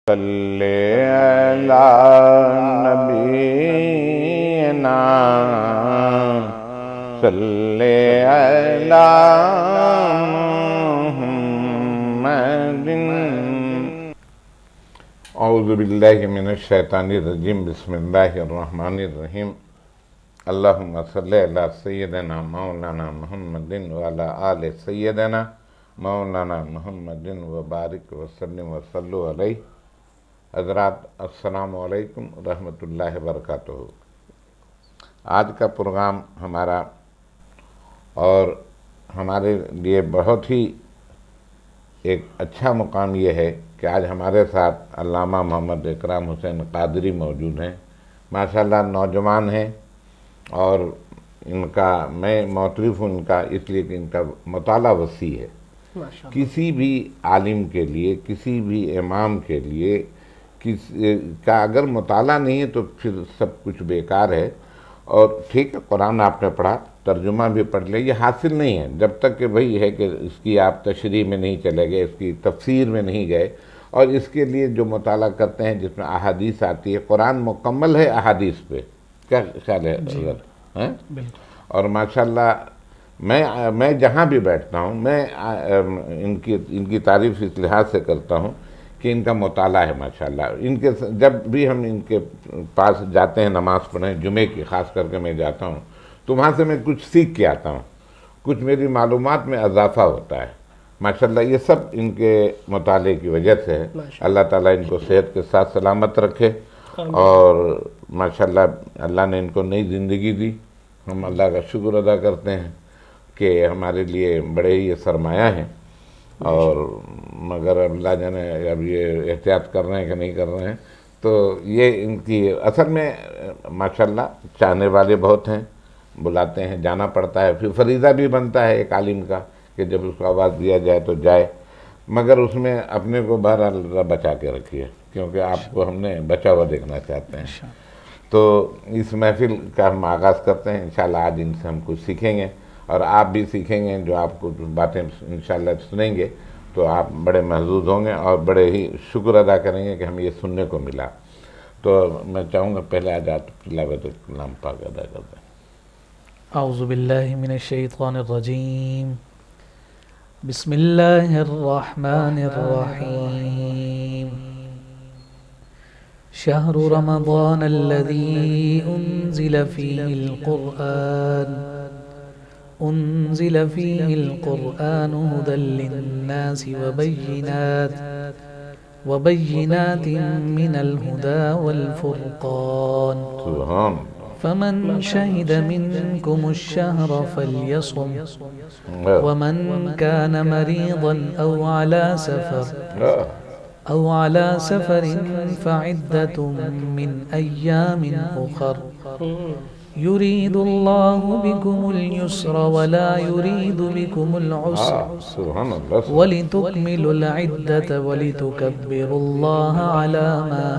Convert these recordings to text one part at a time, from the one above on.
صلی علی نبینا صلی علی محمد اعوذ باللہ من الشیطان الرجیم بسم اللہ الرحمن الرحیم اللہم صلی علی سیدنا مولانا محمد وعلی آل سیدنا مولانا محمد وبارک وسلم وصلو علیہ۔ حضرات السلام علیکم رحمۃ اللہ وبرکاتہ۔ آج کا پروگرام ہمارا اور ہمارے لیے بہت ہی ایک اچھا مقام یہ ہے کہ آج ہمارے ساتھ علامہ محمد اکرام حسین قادری موجود ہیں۔ ماشاءاللہ نوجوان ہیں اور ان کا میں معترف ہوں ان کا اس لیے کہ ان کا مطالعہ وسیع ہے۔ کسی بھی عالم کے لیے، کسی بھی امام کے لیے کا اگر مطالعہ نہیں ہے تو پھر سب کچھ بیکار ہے۔ اور ٹھیک ہے قرآن آپ نے پڑھا، ترجمہ بھی پڑھ لے، یہ حاصل نہیں ہے جب تک کہ وہی ہے کہ اس کی آپ تشریح میں نہیں چلے گئے، اس کی تفسیر میں نہیں گئے، اور اس کے لیے جو مطالعہ کرتے ہیں جس میں احادیث آتی ہے، قرآن مکمل ہے احادیث پہ، کیا خیال ہے حضرت؟ اور ماشاءاللہ میں جہاں بھی بیٹھتا ہوں میں ان کی تعریف اس لحاظ سے کرتا ہوں کہ ان کا مطالعہ ہے ماشاءاللہ۔ ان کے جب بھی ہم ان کے پاس جاتے ہیں نماز پڑھیں، جمعے کی خاص کر کے میں جاتا ہوں تو وہاں سے میں کچھ سیکھ کے آتا ہوں، کچھ میری معلومات میں اضافہ ہوتا ہے ماشاءاللہ۔ یہ سب ان کے مطالعے کی وجہ سے ہے۔ اللہ تعالیٰ ان کو صحت کے ساتھ سلامت رکھے اور ماشاءاللہ اللہ نے ان کو نئی زندگی دی۔ ہم اللہ کا شکر ادا کرتے ہیں کہ ہمارے لیے بڑے ہی یہ سرمایہ ہیں، اور مگر اللہ جانے اب یہ احتیاط کر رہے ہیں کہ نہیں کر رہے ہیں۔ تو یہ ان کی اصل میں ماشاءاللہ چاہنے والے بہت ہیں، بلاتے ہیں، جانا پڑتا ہے، پھر فریضہ بھی بنتا ہے ایک عالم کا کہ جب اس کو آواز دیا جائے تو جائے، مگر اس میں اپنے کو بہرحال بچا کے رکھیے کیونکہ آپ کو ہم نے بچا ہوا دیکھنا چاہتے ہیں۔ تو اس محفل کا ہم آغاز کرتے ہیں، انشاءاللہ آج ان سے ہم کچھ سیکھیں گے اور آپ بھی سیکھیں گے۔ جو آپ کو باتیں انشاءاللہ سنیں گے تو آپ بڑے محظوظ ہوں گے اور بڑے ہی شکر ادا کریں گے کہ ہمیں یہ سننے کو ملا۔ تو میں چاہوں گا پہلے آجات تلاوت کلام پاک ادا کر دیں۔ اعوذ باللہ من الشیطان الرجیم، بسم اللہ الرحمن الرحیم۔ شہر رمضان الذی انزل فیہ القرآن هدى للناس وبینات من الہدى والفرقان، سبحان فمن شہد منکم الشہر فلیصم، ومن کان مریضا او علی سفر فعدۃ من ایام اخر، یرید اللہ بکم اليسر ولا یرید بکم العسر ولتکملوا العدة ولتکبروا اللہ علی ما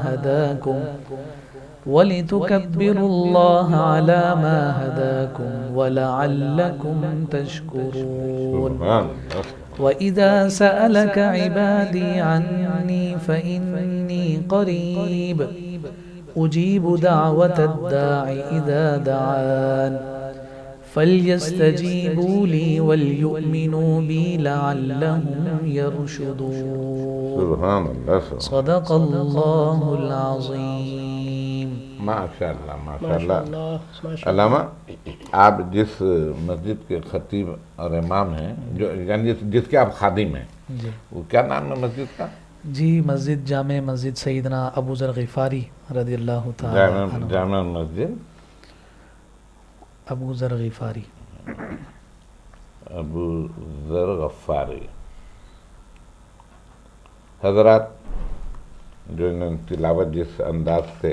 هداکم ولعلکم تشکرون۔ وَإِذَا سَأَلَكَ عِبَادِي عَنِّي فَإِنِّي قَرِيبٌ أُجِيبُ دَعْوَةَ الدَّاعِ إِذَا دَعَانِ فَلْيَسْتَجِيبُوا لِي وَلْيُؤْمِنُوا بِي لَعَلَّهُمْ يَرْشُدُونَ۔ صدق اللہ العظیم۔ ماشاءاللہ ماشاءاللہ۔ علامہ آپ جس مسجد کے خطیب اور امام ہیں، جو یعنی جس کے آپ خادم ہیں، وہ کیا نام ہے مسجد کا؟ جی مسجد جامع مسجد سیدنا ابو ذر غفاری رضی اللہ تعالی عنہ۔ جامع مسجد ابو ذر غفاری، ابو ذر غفاری۔ حضرات جو انہوں نے تلاوت جس انداز سے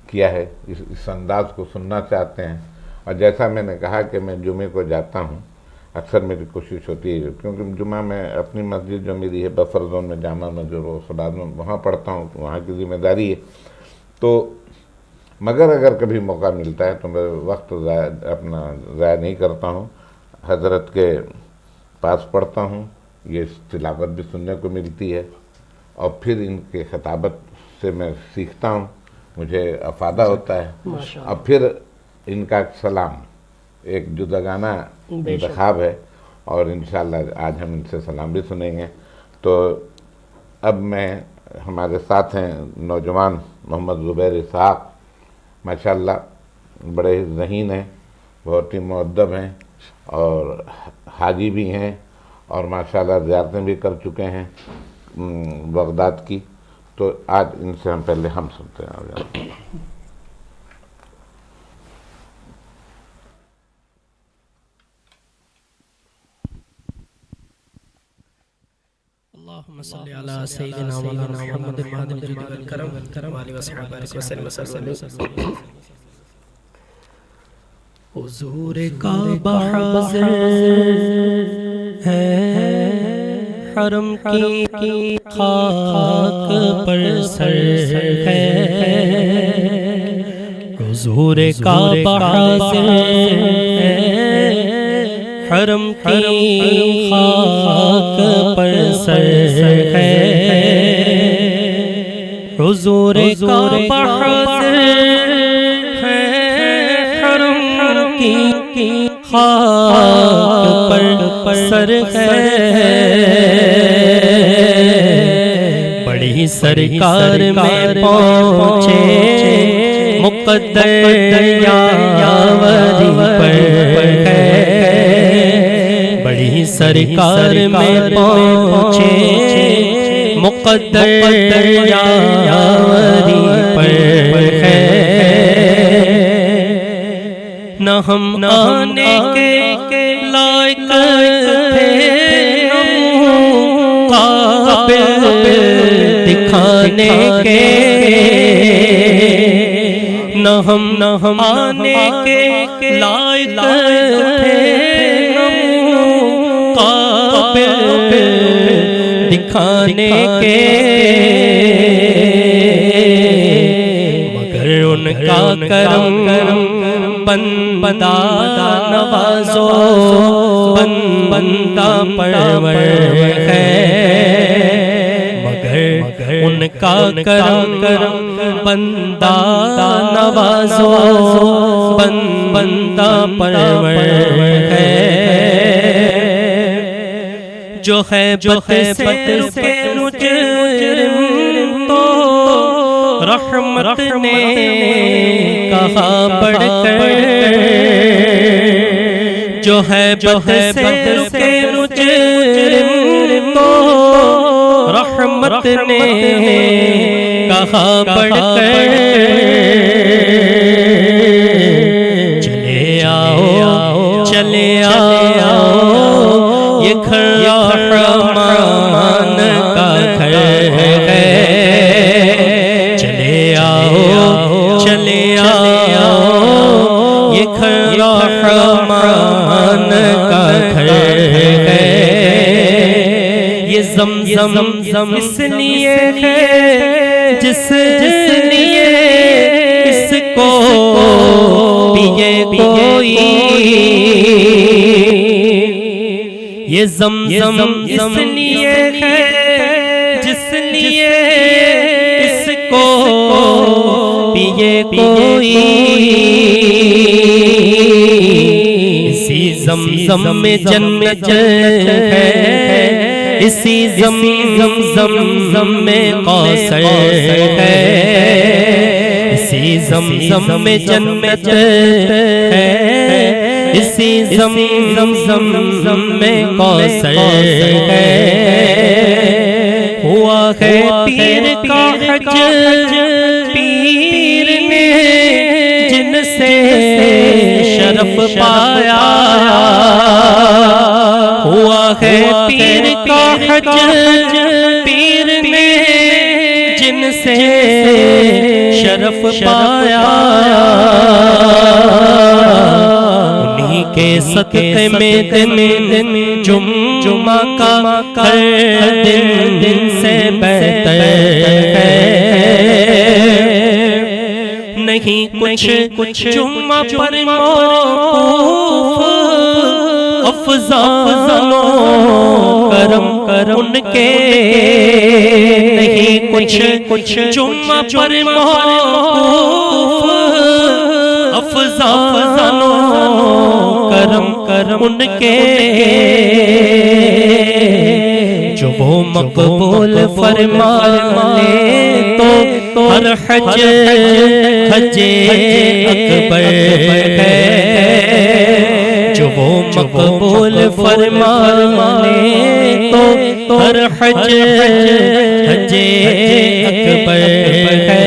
کیا ہے اس انداز کو سننا چاہتے ہیں، اور جیسا میں نے کہا کہ میں جمعے کو جاتا ہوں، اکثر میری کوشش ہوتی ہے کیونکہ جمعہ میں اپنی مسجد جو میری ہے بفر زون میں جامع مسجد و خداد میں وہاں پڑھتا ہوں، وہاں کی ذمہ داری ہے، تو مگر اگر کبھی موقع ملتا ہے تو میں وقت اپنا ضائع نہیں کرتا ہوں، حضرت کے پاس پڑھتا ہوں، یہ تلاوت بھی سننے کو ملتی ہے اور پھر ان کے خطابت سے میں سیکھتا ہوں، مجھے افادہ ہوتا ہے، اور پھر ان کا سلام ایک جداگانہ انتخاب ہے، اور انشاءاللہ آج ہم ان سے سلام بھی سنیں گے۔ تو اب میں ہمارے ساتھ ہیں نوجوان محمد زبیر اسحاق، ماشاءاللہ بڑے ذہین ہیں، بہت ہی مؤدب ہیں، اور حاجی بھی ہیں، اور ماشاءاللہ زیارتیں بھی کر چکے ہیں بغداد کی۔ تو آج ان سے ہم پہلے ہم سنتے ہیں۔ اللهم صل على سيدنا مولانا محمد المهدي الجود والكرم وعلى وصحبه وسلم۔ حضور کعبہ حاضر ہے، حرم کی خاک پر سر ہے، حضور کعبہ حاضر ہے، حرم کی خاک پر سر ہے، حضور کعبہ حاضر ہے، حرم کی خاک پر سر ہے، بڑی سرکار میں پہنچے مقدر یاوری پر ہے، بڑی سرکار میں پہنچے مقدر یاوری پر ہے، نہ ہم آنے کے لائق تھے، قابل دکھانے کے، نہ ہم آنے کے لائق تھے، قابل دکھانے کے، مگر ان کا کرم بندہ نوازو، بندہ پرور ہے، مگر ان کا کرم بندہ نوازو، بندہ پرور ہے، جو ہے بد سے رکے مجرم تو رحمت نے کہا بڑھ کر، جو ہے بد سے رکے مجرم تو رحمت نے کہا بڑھ کر، چلے آؤ چلے آؤ یہ گھر رحمان کا گھر ہے، چلے آؤ چلے آؤ یہ گھر رحمان کا گھر ہے، یہ زمزم اس لیے ہے جس لیے اس کو پیے کوئی، یہ زمزم اس لیے ہے جس لیے اس کو پیے کوئی، اسی زمزم میں جنت ہے، اسی زمزم میں کوثر ہے، اسی زمزم میں جنت ہے، اسی زمزم میں کوثر ہے، ہوا ہے پیر کا حج پیر نے جن سے شرف پایا، ہوا ہے پیر کا حج پیر نے جن سے شرف پایا، انہی کے صدقے میں دن جمعہ کا ہر دن سے بہتر ہے، نہیں کچھ جمعہ پر موقوف افضالو کرم ان کے نہیں کچھ جمعہ پر موقوف افضالو کرم ان کے جو وہ مقبول فرما لے تو ہر حج اکبر ہے جو وہ مقبول فرما لے تو ہر حج اکبر ہے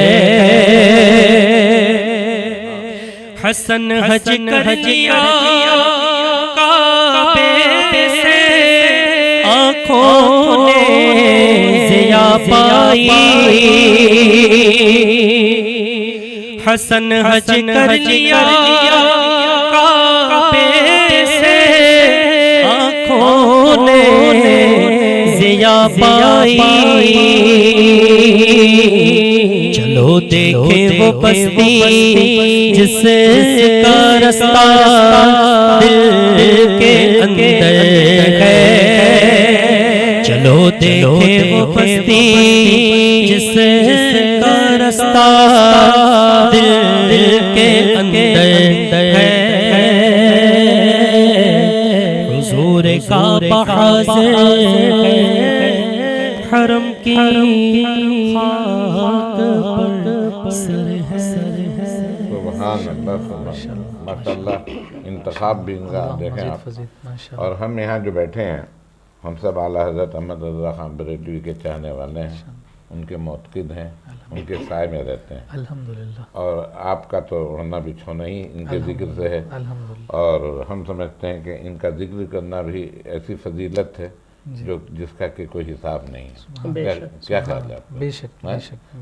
حسن حج کر لیا کعبے سے آنکھوں نے ضیا پائی حسن حج کر لیا کعبے سے آنکھوں نے ضیا پائی چلو دیکھیں وہ بستی جس کا رستہ دل کے اندر ہے چلو دیکھیں وہ بستی جس کا رستہ دل کے اندر ہے حضور کعبہ حاضر ہے حرم کی خاک پر سر ہے سبحان اللہ ماشاء اللہ انتخاب بھی ان کا دیکھیں آپ اور ہم یہاں جو بیٹھے ہیں ہم سب اعلیٰ حضرت احمد رضا خان بریلوی کے چاہنے والے ہیں ان کے معتقد ہیں ان کے سائے میں رہتے ہیں الحمدللہ اور آپ کا تو اڑنا بچھونا ہی ان کے ذکر سے ہے اور ہم سمجھتے ہیں کہ ان کا ذکر کرنا بھی ایسی فضیلت ہے جس کا کہ کوئی حساب نہیں ہے کیا خیال ہے آپ کا؟ بے شک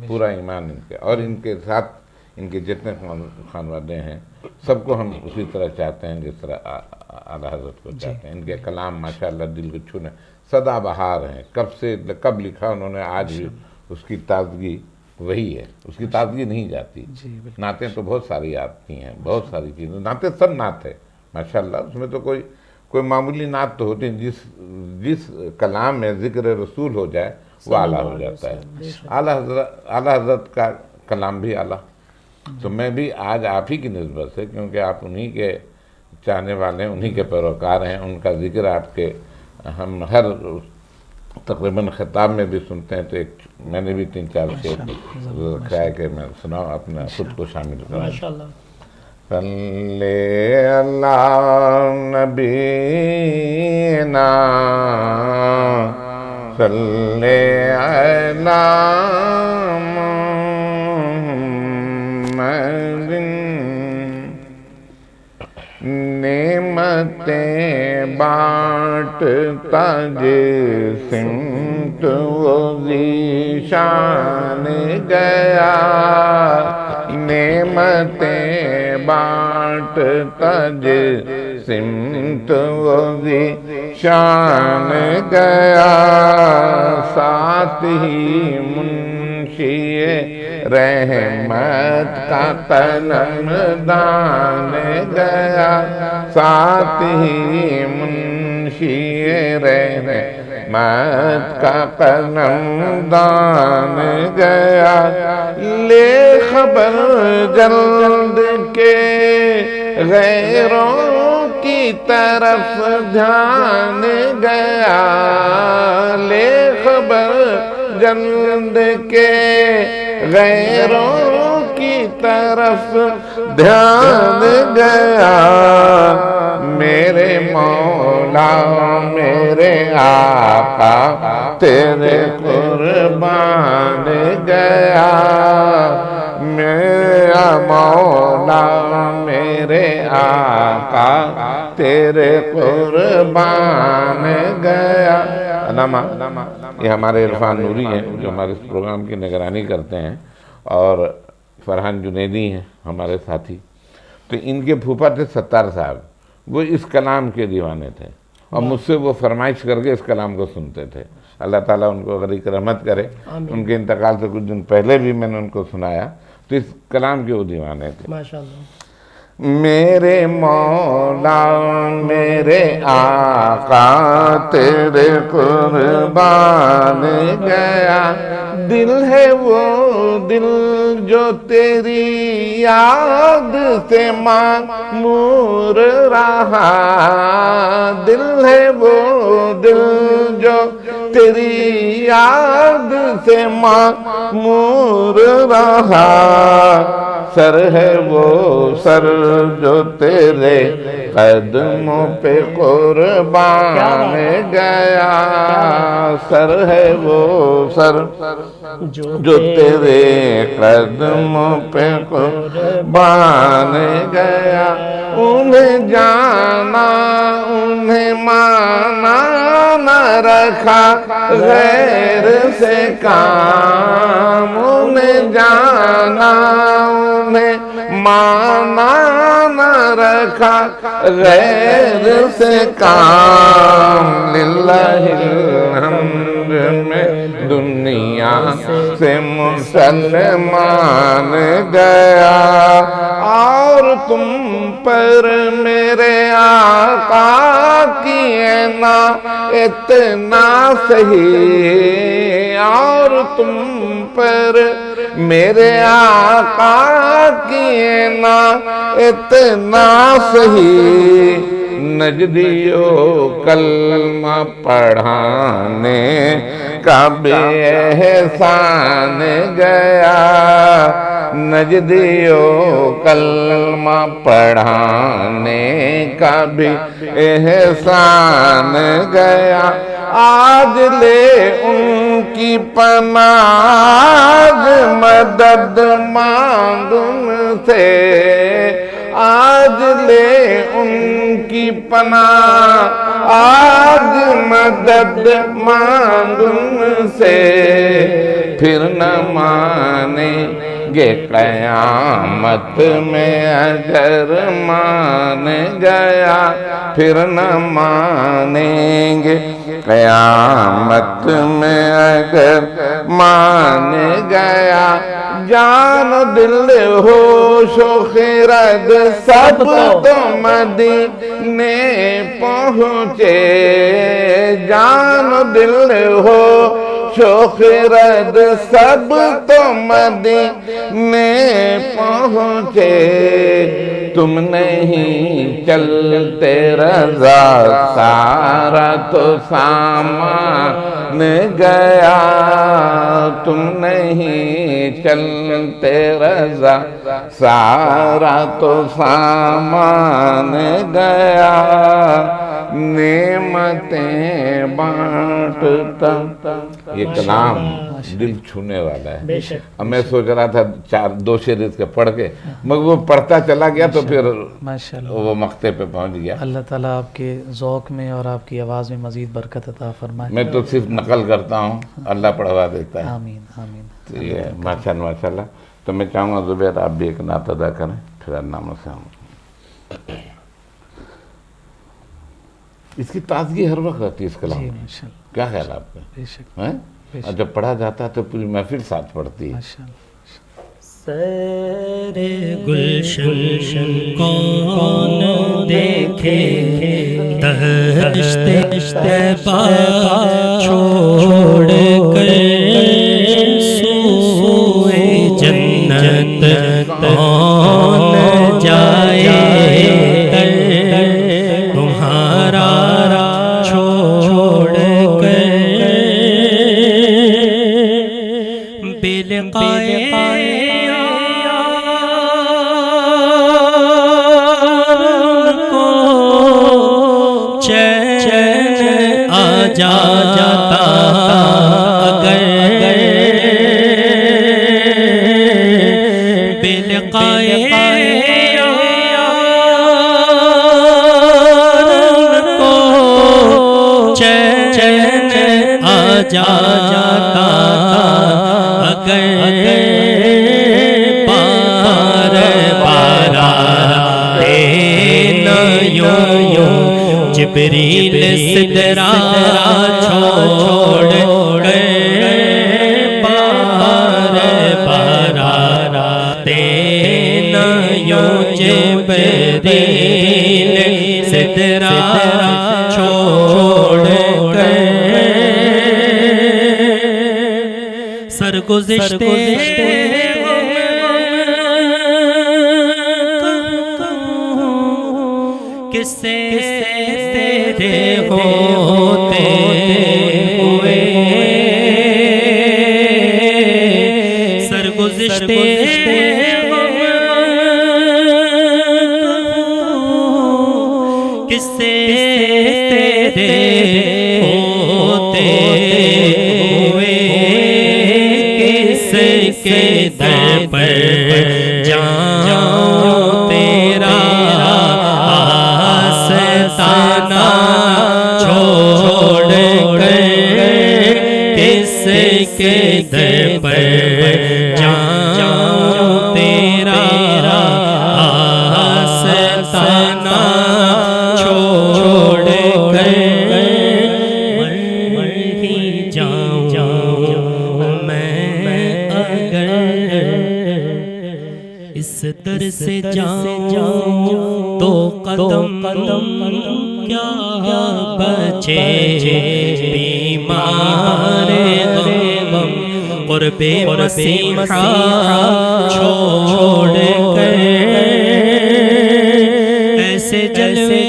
پورا ایمان ان کے اور ان کے ساتھ ان کے جتنے خانوادے ہیں سب کو ہم اسی طرح چاہتے ہیں جس طرح اعلیٰ حضرت کو چاہتے ہیں ان کے کلام ماشاءاللہ دل کو چھونے سدا بہار ہیں کب لکھا انہوں نے آج بھی اس کی تازگی وہی ہے اس کی تازگی نہیں جاتی نعتیں تو بہت ساری آتی ہیں بہت ساری چیزیں نعتیں سب نعت ہے ماشاءاللہ اس میں تو کوئی معمولی نعت تو ہوتی ہے جس کلام میں ذکر رسول ہو جائے وہ اعلیٰ ہو جاتا ہے اعلیٰ حضرت کا کلام بھی اعلیٰ تو میں بھی آج آپ ہی کی نسبت سے کیونکہ آپ انہی کے چاہنے والے ہیں انہی کے پیروکار ہیں ان کا ذکر آپ کے ہم ہر تقریباً خطاب میں بھی سنتے ہیں تو میں نے بھی 3-4 شعر رکھا ہے کہ میں سناؤں اپنا خود کو شامل کروں صلی اللہ نبینا صلی محمد نعمتیں بانٹتا جسمت وہ ذیشان گیا نعمتیں بانٹتا جسمت وہ ذیشان گیا ساتھ ہی منشی رحمت کا قلم دان گیا ساتھ ہی منشی رحمت کا قلم دان گیا لے خبر جلد کے غیروں کی طرف دھیان گیا لے خبر جلد کے غیروں کی طرف دھیان گیا میرے مولا میرے آقا تیرے قربان گیا میرا مولا میرے آقا تیرے قربان گیا یہ ہمارے عرفان نوری ہیں جو ہمارے اس پروگرام کی نگرانی کرتے ہیں اور فرحان جنیدی ہیں ہمارے ساتھی تو ان کے پھوپھا تھے ستار صاحب وہ اس کلام کے دیوانے تھے اور مجھ سے وہ فرمائش کر کے اس کلام کو سنتے تھے اللہ تعالیٰ ان کو غریق رحمت کرے ان کے انتقال سے کچھ دن پہلے بھی میں نے ان کو سنایا تو اس کلام کے وہ دیوانے تھے ماشاءاللہ میرے مولا میرے آقا تیرے قربان گیا، دل ہے وہ دل جو تیری یاد سے معمور رہا، دل ہے وہ دل جو تیری یاد سے معمور رہا، سر ہے وہ سر جو تیرے قدموں پہ قربان گیا، سر ہے وہ سر جو تیرے قدموں پہ قربان گیا، انہیں جانا انہیں مانا نہ رکھا غیر سے کام، انہیں جانا انہیں مانا نہ رکھا غیر سے کام، للہ الحمد میں دنیا سے مسلمان گیا، اور تم پر میرے آقا کی نا اتنا صحیح، اور تم پر میرے آقا کی نا اتنا صحیح، نجدیو کلمہ پڑھانے کا بے احسان گیا، نجدیو کلمہ پڑھانے کا بھی احسان گیا، آج لے ان کی پناہ مدد مانگ ان سے، آج لے ان کی پناہ آج مدد مانگ ان سے، پھر نہ مانیں گے قیامت میں اگر مان گیا، پھر نہ مانیں گے قیامت میں اگر مان گیا، جان دل ہوش و خرد سب تو مدینے پہنچے، جان دل ہوش و خرد سب تو مدینے پہنچے، تم نہیں چلتے رضا سارا تو سامان گیا، تم نہیں چلتے رضا سارا تو سامان گیا، نعمتیں بانٹتا، یہ کلام دل چھونے والا ہے۔ اب میں سوچ رہا تھا دو شعر اس کے پڑھ کے، مگر وہ پڑھتا چلا گیا تو پھر وہ مقطع پہ پہنچ گیا۔ اللہ تعالیٰ آپ کے ذوق میں اور آپ کی آواز میں مزید برکت عطا فرمائے۔ میں تو صرف نقل کرتا ہوں، اللہ پڑھوا دیتا ہے۔ آمین آمین۔ تو یہ ماشاء اللہ۔ تو میں چاہوں گا زبیر آپ بھی ایک نعت ادا کریں، پھر ناموں سے ہم اس کی تازگی ہر وقت رہتی ہے اس کلام میں، کیا خیال آپ کا؟ بے شک اور جب پڑھا جاتا ہے تو پوری محفل ساتھ پڑھتی ہے۔ سر گلشن کون دیکھے، دشت طیبہ چھوڑ کر سوئے جنت کون جائے، تمہارا چھوڑ کر بلقائے جاتا اگر بلقائے کو چین آ جاتا اگر بار یوں جبریل سدرا چھوڑ بار بار یوں جبریل سدرا چھوڑ کر سرگزشتے کس سے تیرے ہوتے ہوئے سرگزشتے کس سے تیرے ہوتے ہوئے کس کے در پر جاؤں تیرا آستانہ چھوڑ کر کس کے در پر جاؤں تیرا آستانہ چھوڑ کر مر ہی جاؤں میں اگر اس در سے جاؤں تو قدم کیا بچے بیمار غم قرب مسیحا چھوڑ کر ایسے جلوے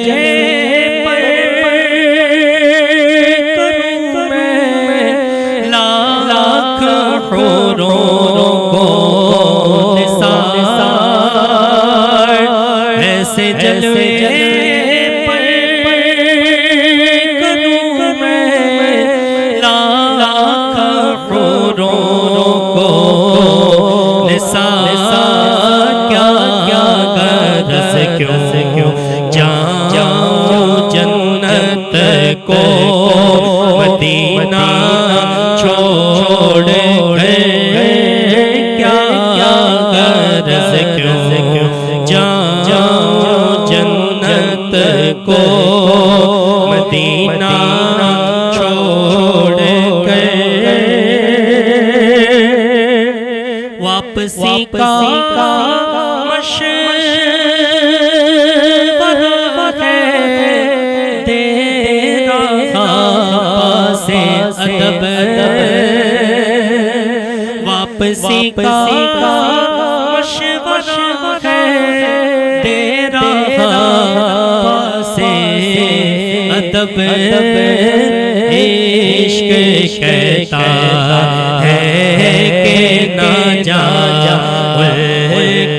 پر کروں میں لاکھ حوروں کو نثار ایسے جلوے پر کروں میں لاکھ حوروں کو نثار کیا غرض کیوں جاؤں جنت کو مدینہ چھوڑ کر کیا غرض کیوں جاؤں جنت کو مدینہ چھوڑ کر واپسی کا مشورہ ہے تیرا سے ادب واپسی کا مشورہ ہے تیرا سے ادب عشق کہتا ہے کہ نہ جا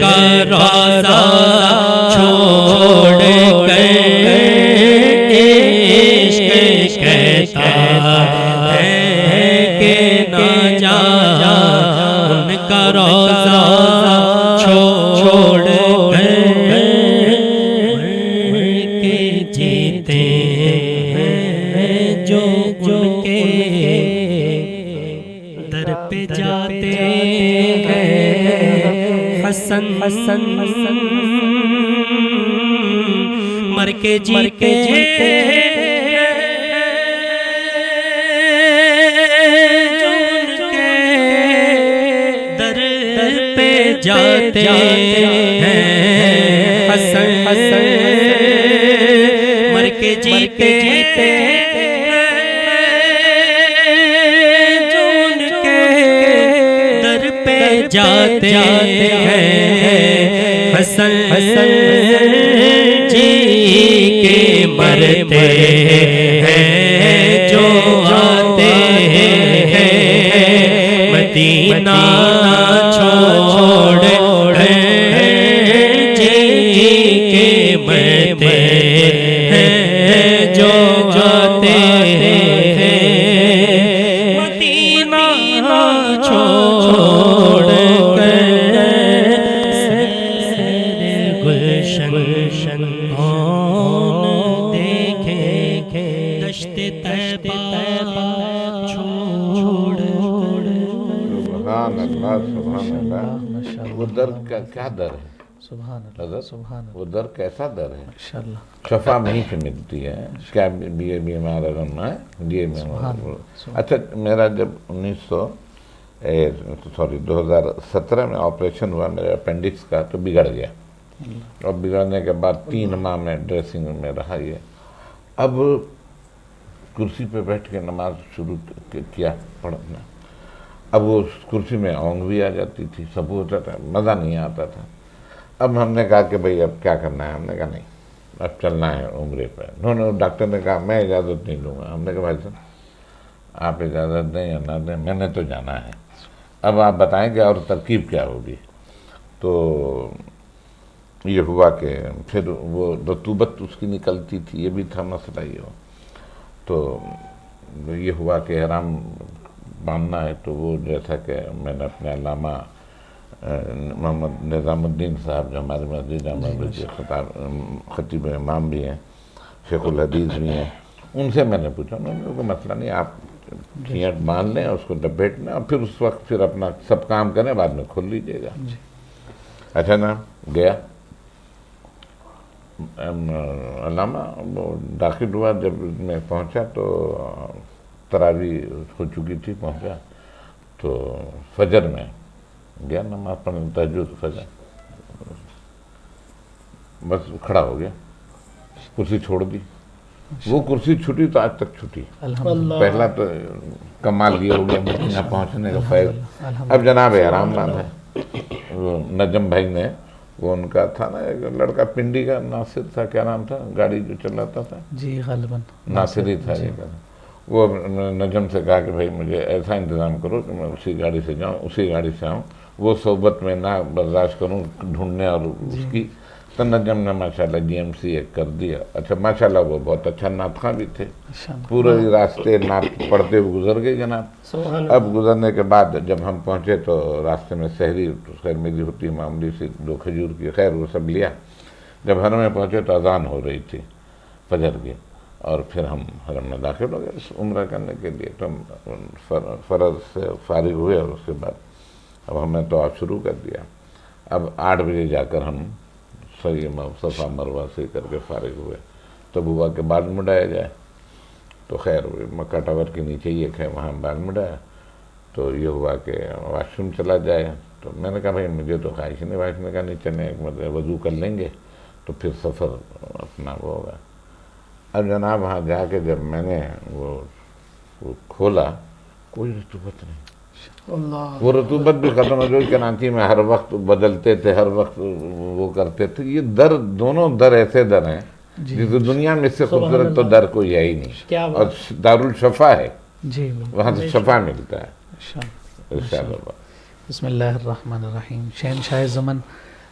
کا روزہ چھوڑ کر عشق کہتا ہے کہ نہ جا ان کا روزہ چھوڑ کر کے جیتے ہیں جو ان کے در پہ جاتے ہیں حسن مر کے جیتے جو ان کے در پہ جاتے ہیں حسن مر کے جیتے جو ان کے در پہ جاتے ہیں حسن جی کے مرتے ہیں جو آتے ہیں مدینہ چھوڑ جی کے مرتے ہیں جو آتے ہیں مدینہ چھوڑ گلشن کون دیکھے دشت طیبہ چھوڑ سبحان اللہ سبحان اللہ وہ در کا کیا در ہے سبحان اللہ حضرت سبحان اللہ وہ در کیسا در ہے ماشاءاللہ شفا نہیں سے ملتی ہے کیا بیمار ہے اچھا میرا جب 2017 میں آپریشن ہوا میرے اپینڈکس کا تو بگڑ گیا اور بگڑنے کے بعد 3 ماہ میں ڈریسنگ روم میں رہا یہ. اب کرسی پہ بیٹھ کے نماز شروع کیا پڑھنا. اب وہ کرسی میں اونگ بھی آ جاتی تھی، سب ہوتا تھا، مزہ نہیں آتا تھا. اب ہم نے کہا کہ بھئی اب کیا کرنا ہے. ہم نے کہا نہیں، اب چلنا ہے عمرے پہ. انہوں نے ڈاکٹر نے کہا میں اجازت نہیں لوں گا. ہم نے کہا بھائی صاحب آپ اجازت دیں یا نہ دیں، میں نے تو جانا ہے. اب آپ بتائیں کہ اور ترکیب کیا ہوگی. تو یہ ہوا کہ پھر وہ رطوبت اس کی نکلتی تھی، یہ بھی تھا مسئلہ. یہ تو یہ ہوا کہ احرام باندھنا ہے. تو وہ جیسا کہ میں نے اپنے علامہ محمد نظام الدین صاحب جو ہمارے مسجد جامع مسجد خطیب امام بھی ہیں، شیخ الحدیث بھی ہیں، ان سے میں نے پوچھا. انہوں نے کوئی مسئلہ نہیں، آپ چیٹ باندھ لیں، اس کو لپیٹنا، اور پھر اس وقت پھر اپنا سب کام کریں، بعد میں کھول لیجیے گا. اچھا نا گیا علامہ. وہ داخل ہوا، جب میں پہنچا تو تراویح ہو چکی تھی. پہنچا تو فجر میں گیا نماز پڑھنے، تہجد فجر. بس کھڑا ہو گیا، کرسی چھوڑ دی. وہ کرسی چھٹی تو آج تک چھٹی. پہلا تو کمال یہ ہو گیا مدینہ پہنچنے کا فیض. اب جناب احرام باندھا ہے. وہ نجم بھائی نے، وہ ان کا تھا نا ایک لڑکا پنڈی کا، ناصر تھا، کیا نام تھا، گاڑی جو چلاتا تھا، جی غالباً ناصر ہی تھا. وہ نجم سے کہا کہ بھائی مجھے ایسا انتظام کرو کہ میں اسی گاڑی سے جاؤں، اسی گاڑی سے آؤں، وہ صحبت میں نہ برداشت کروں ڈھونڈنے اور اس کی. تو نجم نے ماشاءاللہ جی ایم سی ایک کر دیا. اچھا ماشاءاللہ وہ بہت اچھا نعت خواں بھی تھے، پورے راستے نعت پڑھتے ہوئے گزر گئے جناب. اب گزرنے کے بعد جب ہم پہنچے تو راستے میں سحری خیر میری ہوتی معمولی سی 2 کھجور کی، خیر وہ سب لیا. جب حرم میں پہنچے تو اذان ہو رہی تھی فجر کی، اور پھر ہم حرم میں داخل ہو گئے عمرہ کرنے کے لیے. تو ہم فرض سے فارغ ہوئے، اور اس کے بعد اب ہم نے تو آپ شروع کر دیا. اب 8 بجے جا کر ہم صفا مروہ سے کر کے فارغ ہوئے. تو ہوا کہ بال مڈایا جائے. تو خیر مکہ ٹاور کے نیچے ہی ایک ہے، وہاں بال مڈایا. تو یہ ہوا کہ واش روم چلا جائے. تو میں نے کہا بھائی مجھے تو خواہش نہیں. وائف نے کہا نہیں چلیں، ایک مطلب وضو کر لیں گے تو پھر سفر اپنا وہ ہوگا. اب جناب وہاں جا کے جب میں نے وہ کھولا، کوئی رطوبت نہیں. وہ رطوبت بھی ختم ہو گئی. کراچی میں ہر وقت بدلتے تھے، ہر وقت وہ کرتے تھے. یہ در، دونوں در ایسے در ہیں جس دنیا میں اس سے خوبصورت تو در کوئی ہے ہی نہیں. اور دارالشفا ہے، وہاں سے شفا ملتا ہے. بسم اللہ الرحمن الرحیم. شہنشاہ زمن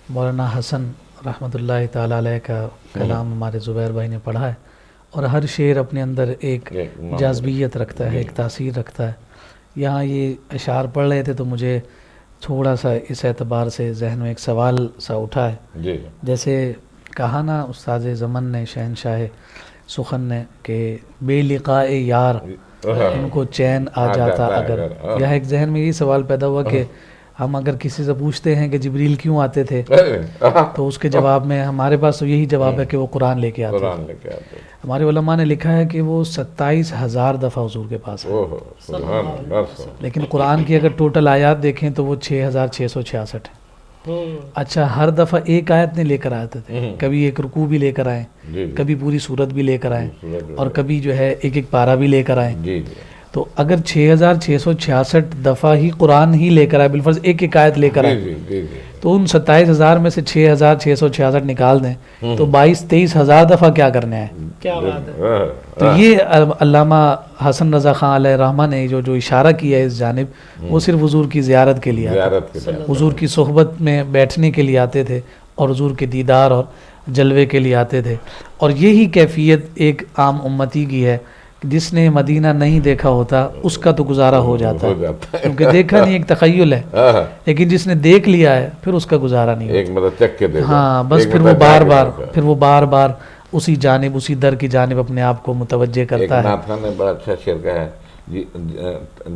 مولانا حسن رحمۃ اللہ تعالیٰ علیہ کا کلام ہمارے زبیر بھائی نے پڑھا ہے، اور ہر شعر اپنے اندر ایک جاذبیت رکھتا ہے، ایک تاثیر رکھتا ہے. یہاں یہ اشعار پڑھ رہے تھے تو مجھے تھوڑا سا اس اعتبار سے ذہن میں ایک سوال سا اٹھا ہے. جیسے کہا نا استاد زمن نے، شہنشاہ سخن نے، کہ بے لقاء یار ان کو چین آ جاتا اگر. یہاں ایک ذہن میں یہی سوال پیدا ہوا کہ ہم اگر کسی سے پوچھتے ہیں کہ جبریل کیوں آتے تھے، تو اس کے جواب میں ہمارے پاس تو یہی جواب ہے کہ وہ قرآن لے کے آتے ہیں. ہمارے علماء نے لکھا ہے کہ وہ 27,000 دفعہ حضور کے پاس ہے. لیکن قرآن کی اگر ٹوٹل آیات دیکھیں تو وہ 6,666 ہیں. اچھا ہر دفعہ ایک آیت نہیں لے کر آتے تھے، کبھی ایک رکوع بھی لے کر آئیں، کبھی پوری سورت بھی لے کر آئیں، اور کبھی جو ہے ایک ایک پارہ بھی لے کر آئیں. تو اگر 6,666 دفعہ ہی قرآن ہی لے کر آئے، بالفرض ایک ایک آیت لے کر آئے، تو ان 27,000 میں سے 6,666 نکال دیں تو 22-23,000 دفعہ کیا کرنے ہیں. کیا بات ہے. تو یہ علامہ حسن رضا خان علیہ الرحمہ نے جو اشارہ کیا ہے اس جانب، وہ صرف حضور کی زیارت کے لیے آتے تھے، حضور کی صحبت میں بیٹھنے کے لیے آتے تھے، اور حضور کے دیدار اور جلوے کے لیے آتے تھے. اور یہی کیفیت ایک عام امتی کی ہے. جس نے مدینہ نہیں دیکھا ہوتا اس کا تو گزارا ہو جاتا ہے، کیونکہ دیکھا نہیں، ایک تخیل ہے. لیکن جس نے دیکھ لیا ہے پھر اس کا گزارا نہیں ہوتا. ہاں بس پھر وہ بار بار اسی جانب، اسی در کی جانب اپنے آپ کو متوجہ کرتا ہے. ایک نے بڑا اچھا شعر کہا ہے،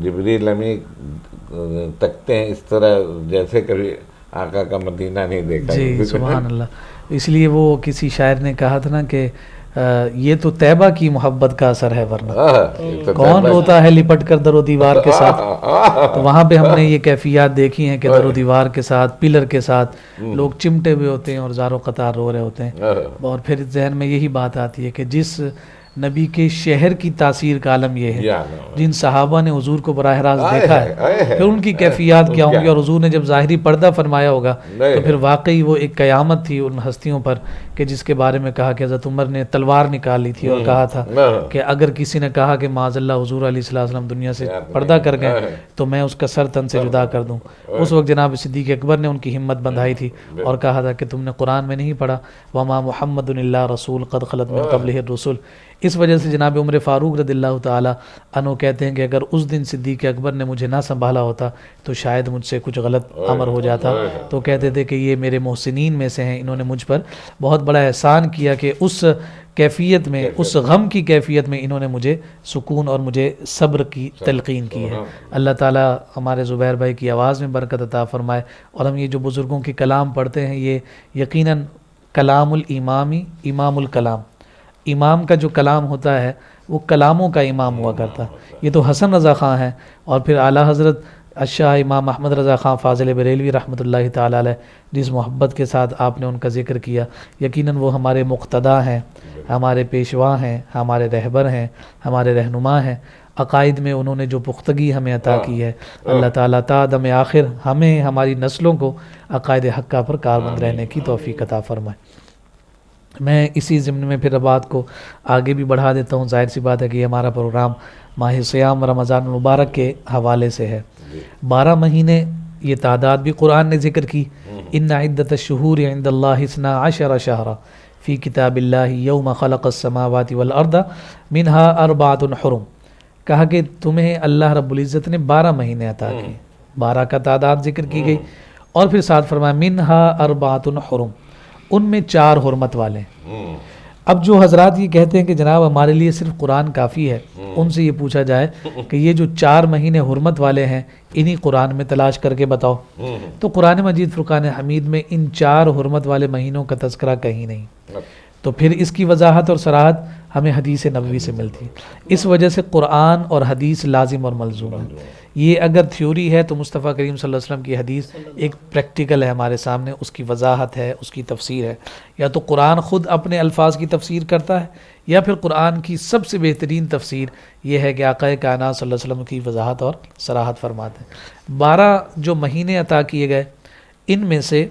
جبریل امی تکتے ہیں اس طرح جیسے کبھی آقا کا مدینہ نہیں دیکھا. جی سبحان اللہ. اس لیے وہ کسی شاعر نے کہا تھا نا کہ یہ تو طیبہ کی محبت کا اثر ہے، ورنہ یہ تو کون روتا ہے لپٹ کر در و دیوار کے ساتھ. تو وہاں پہ ہم نے یہ کیفیات دیکھی ہیں کہ در و دیوار کے ساتھ، پلر کے ساتھ لوگ چمٹے ہوئے ہوتے ہیں اور زاروں قطار رو رہے ہوتے ہیں. اور پھر ذہن میں یہی بات آتی ہے کہ جس نبی کے شہر کی تاثیر کا عالم یہ ہے، جن صحابہ نے حضور کو براہ راست دیکھا ہے، پھر ان کی کیفیات کیا ہوں گی. اور حضور نے جب ظاہری پردہ فرمایا ہوگا تو پھر واقعی وہ ایک قیامت تھی ان ہستیوں پر کہ جس کے بارے میں کہا کہ حضرت عمر نے تلوار نکال لی تھی اور کہا تھا کہ اگر کسی نے کہا کہ معاذ اللہ حضور علیہ الصلوۃ والسلام دنیا سے پردہ کر گئے تو میں اس کا سر تن سے جدا کر دوں. اس وقت جناب صدیق اکبر نے ان کی ہمت بندھائی تھی اور کہا تھا کہ تم نے قرآن میں نہیں پڑھا وما محمد الا رسول قد خلت من قبلہ الرسل. اس وجہ سے جناب عمر فاروق رضی اللہ تعالی عنہ کہتے ہیں کہ اگر اس دن صدیق اکبر نے مجھے نہ سنبھالا ہوتا تو شاید مجھ سے کچھ غلط امر ہو جاتا. تو کہتے تھے کہ یہ میرے محسنین میں سے ہیں، انہوں نے مجھ پر بہت بڑا احسان کیا کہ اس کیفیت میں، اس غم کی کیفیت میں انہوں نے مجھے سکون اور مجھے صبر کی تلقین کی ہے. اللہ تعالیٰ ہمارے زبیر بھائی کی آواز میں برکت عطا فرمائے. اور ہم یہ جو بزرگوں کے کلام پڑھتے ہیں یہ یقیناً کلام الامامی امام الکلام، امام کا جو کلام ہوتا ہے وہ کلاموں کا امام ہوا کرتا. یہ تو حسن رضا خان ہیں اور پھر اعلیٰ حضرت الشاہ امام احمد رضا خان فاضل بریلوی رحمۃ اللہ تعالیٰ علیہ، جس محبت کے ساتھ آپ نے ان کا ذکر کیا، یقیناً وہ ہمارے مقتدا ہیں، ہمارے پیشوا ہیں، ہمارے رہبر ہیں، ہمارے رہنما ہیں. عقائد میں انہوں نے جو پختگی ہمیں عطا کی ہے، اللہ تعالیٰ تا دم آخر ہمیں ہماری نسلوں کو عقائد حقہ پر کاربند رہنے کی توفیق عطا فرمائے. میں اسی ضمن میں پھر بات کو آگے بھی بڑھا دیتا ہوں. ظاہر سی بات ہے کہ یہ ہمارا پروگرام ماہ سیام رمضان المبارک کے حوالے سے ہے. 12 مہینے یہ تعداد بھی قرآن نے ذکر کی. ان عدت الشہور عند اللہ 12 شہرا فی کتاب اللہ یوم خلق السماوات والارض منها 4 حرم. کہا کہ تمہیں اللہ رب العزت نے 12 مہینے عطا کیے، 12 کا تعداد ذکر کی گئی اور پھر ساتھ فرمایا منها 4 حرم، ان میں 4 حرمت والے ہیں. اب جو حضرات یہ کہتے ہیں کہ جناب ہمارے لیے صرف قرآن کافی ہے، ان سے یہ پوچھا جائے کہ یہ جو 4 مہینے حرمت والے ہیں انہی قرآن میں تلاش کر کے بتاؤ. تو قرآن مجید فرقان حمید میں ان 4 حرمت والے مہینوں کا تذکرہ کہیں نہیں. تو پھر اس کی وضاحت اور صراحت ہمیں حدیث نبوی سے ملتی ہے. اس وجہ سے قرآن اور حدیث لازم اور ملزوم ہے. یہ اگر تھیوری ہے تو مصطفیٰ کریم صلی اللہ علیہ وسلم کی حدیث ایک پریکٹیکل ہے ہمارے سامنے، اس کی وضاحت ہے، اس کی تفسیر ہے. یا تو قرآن خود اپنے الفاظ کی تفسیر کرتا ہے یا پھر قرآن کی سب سے بہترین تفسیر یہ ہے کہ آقا کائنات صلی اللہ علیہ وسلم کی وضاحت اور صراحت فرماتے ہیں. 12 جو مہینے عطا کیے گئے ان میں سے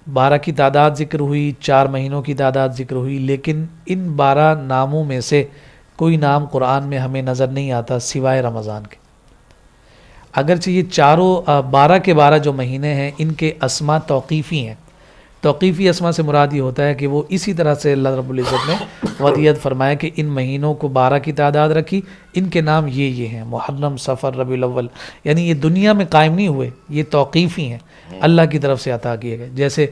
12 کی تعداد ذکر ہوئی، 4 مہینوں کی تعداد ذکر ہوئی، لیکن ان 12 ناموں میں سے کوئی نام قرآن میں ہمیں نظر نہیں آتا سوائے رمضان کے. اگرچہ یہ 12 کے 12 جو مہینے ہیں ان کے اسما توقیفی ہیں. توقیفی اسما سے مراد یہ ہوتا ہے کہ وہ اسی طرح سے اللہ رب العزت نے وضعیت فرمایا کہ ان مہینوں کو 12 کی تعداد رکھی، ان کے نام یہ ہیں محرم، صفر، ربیع الاول. یعنی یہ دنیا میں قائم نہیں ہوئے، یہ توقیفی ہیں، اللہ کی طرف سے عطا کیے گئے. جیسے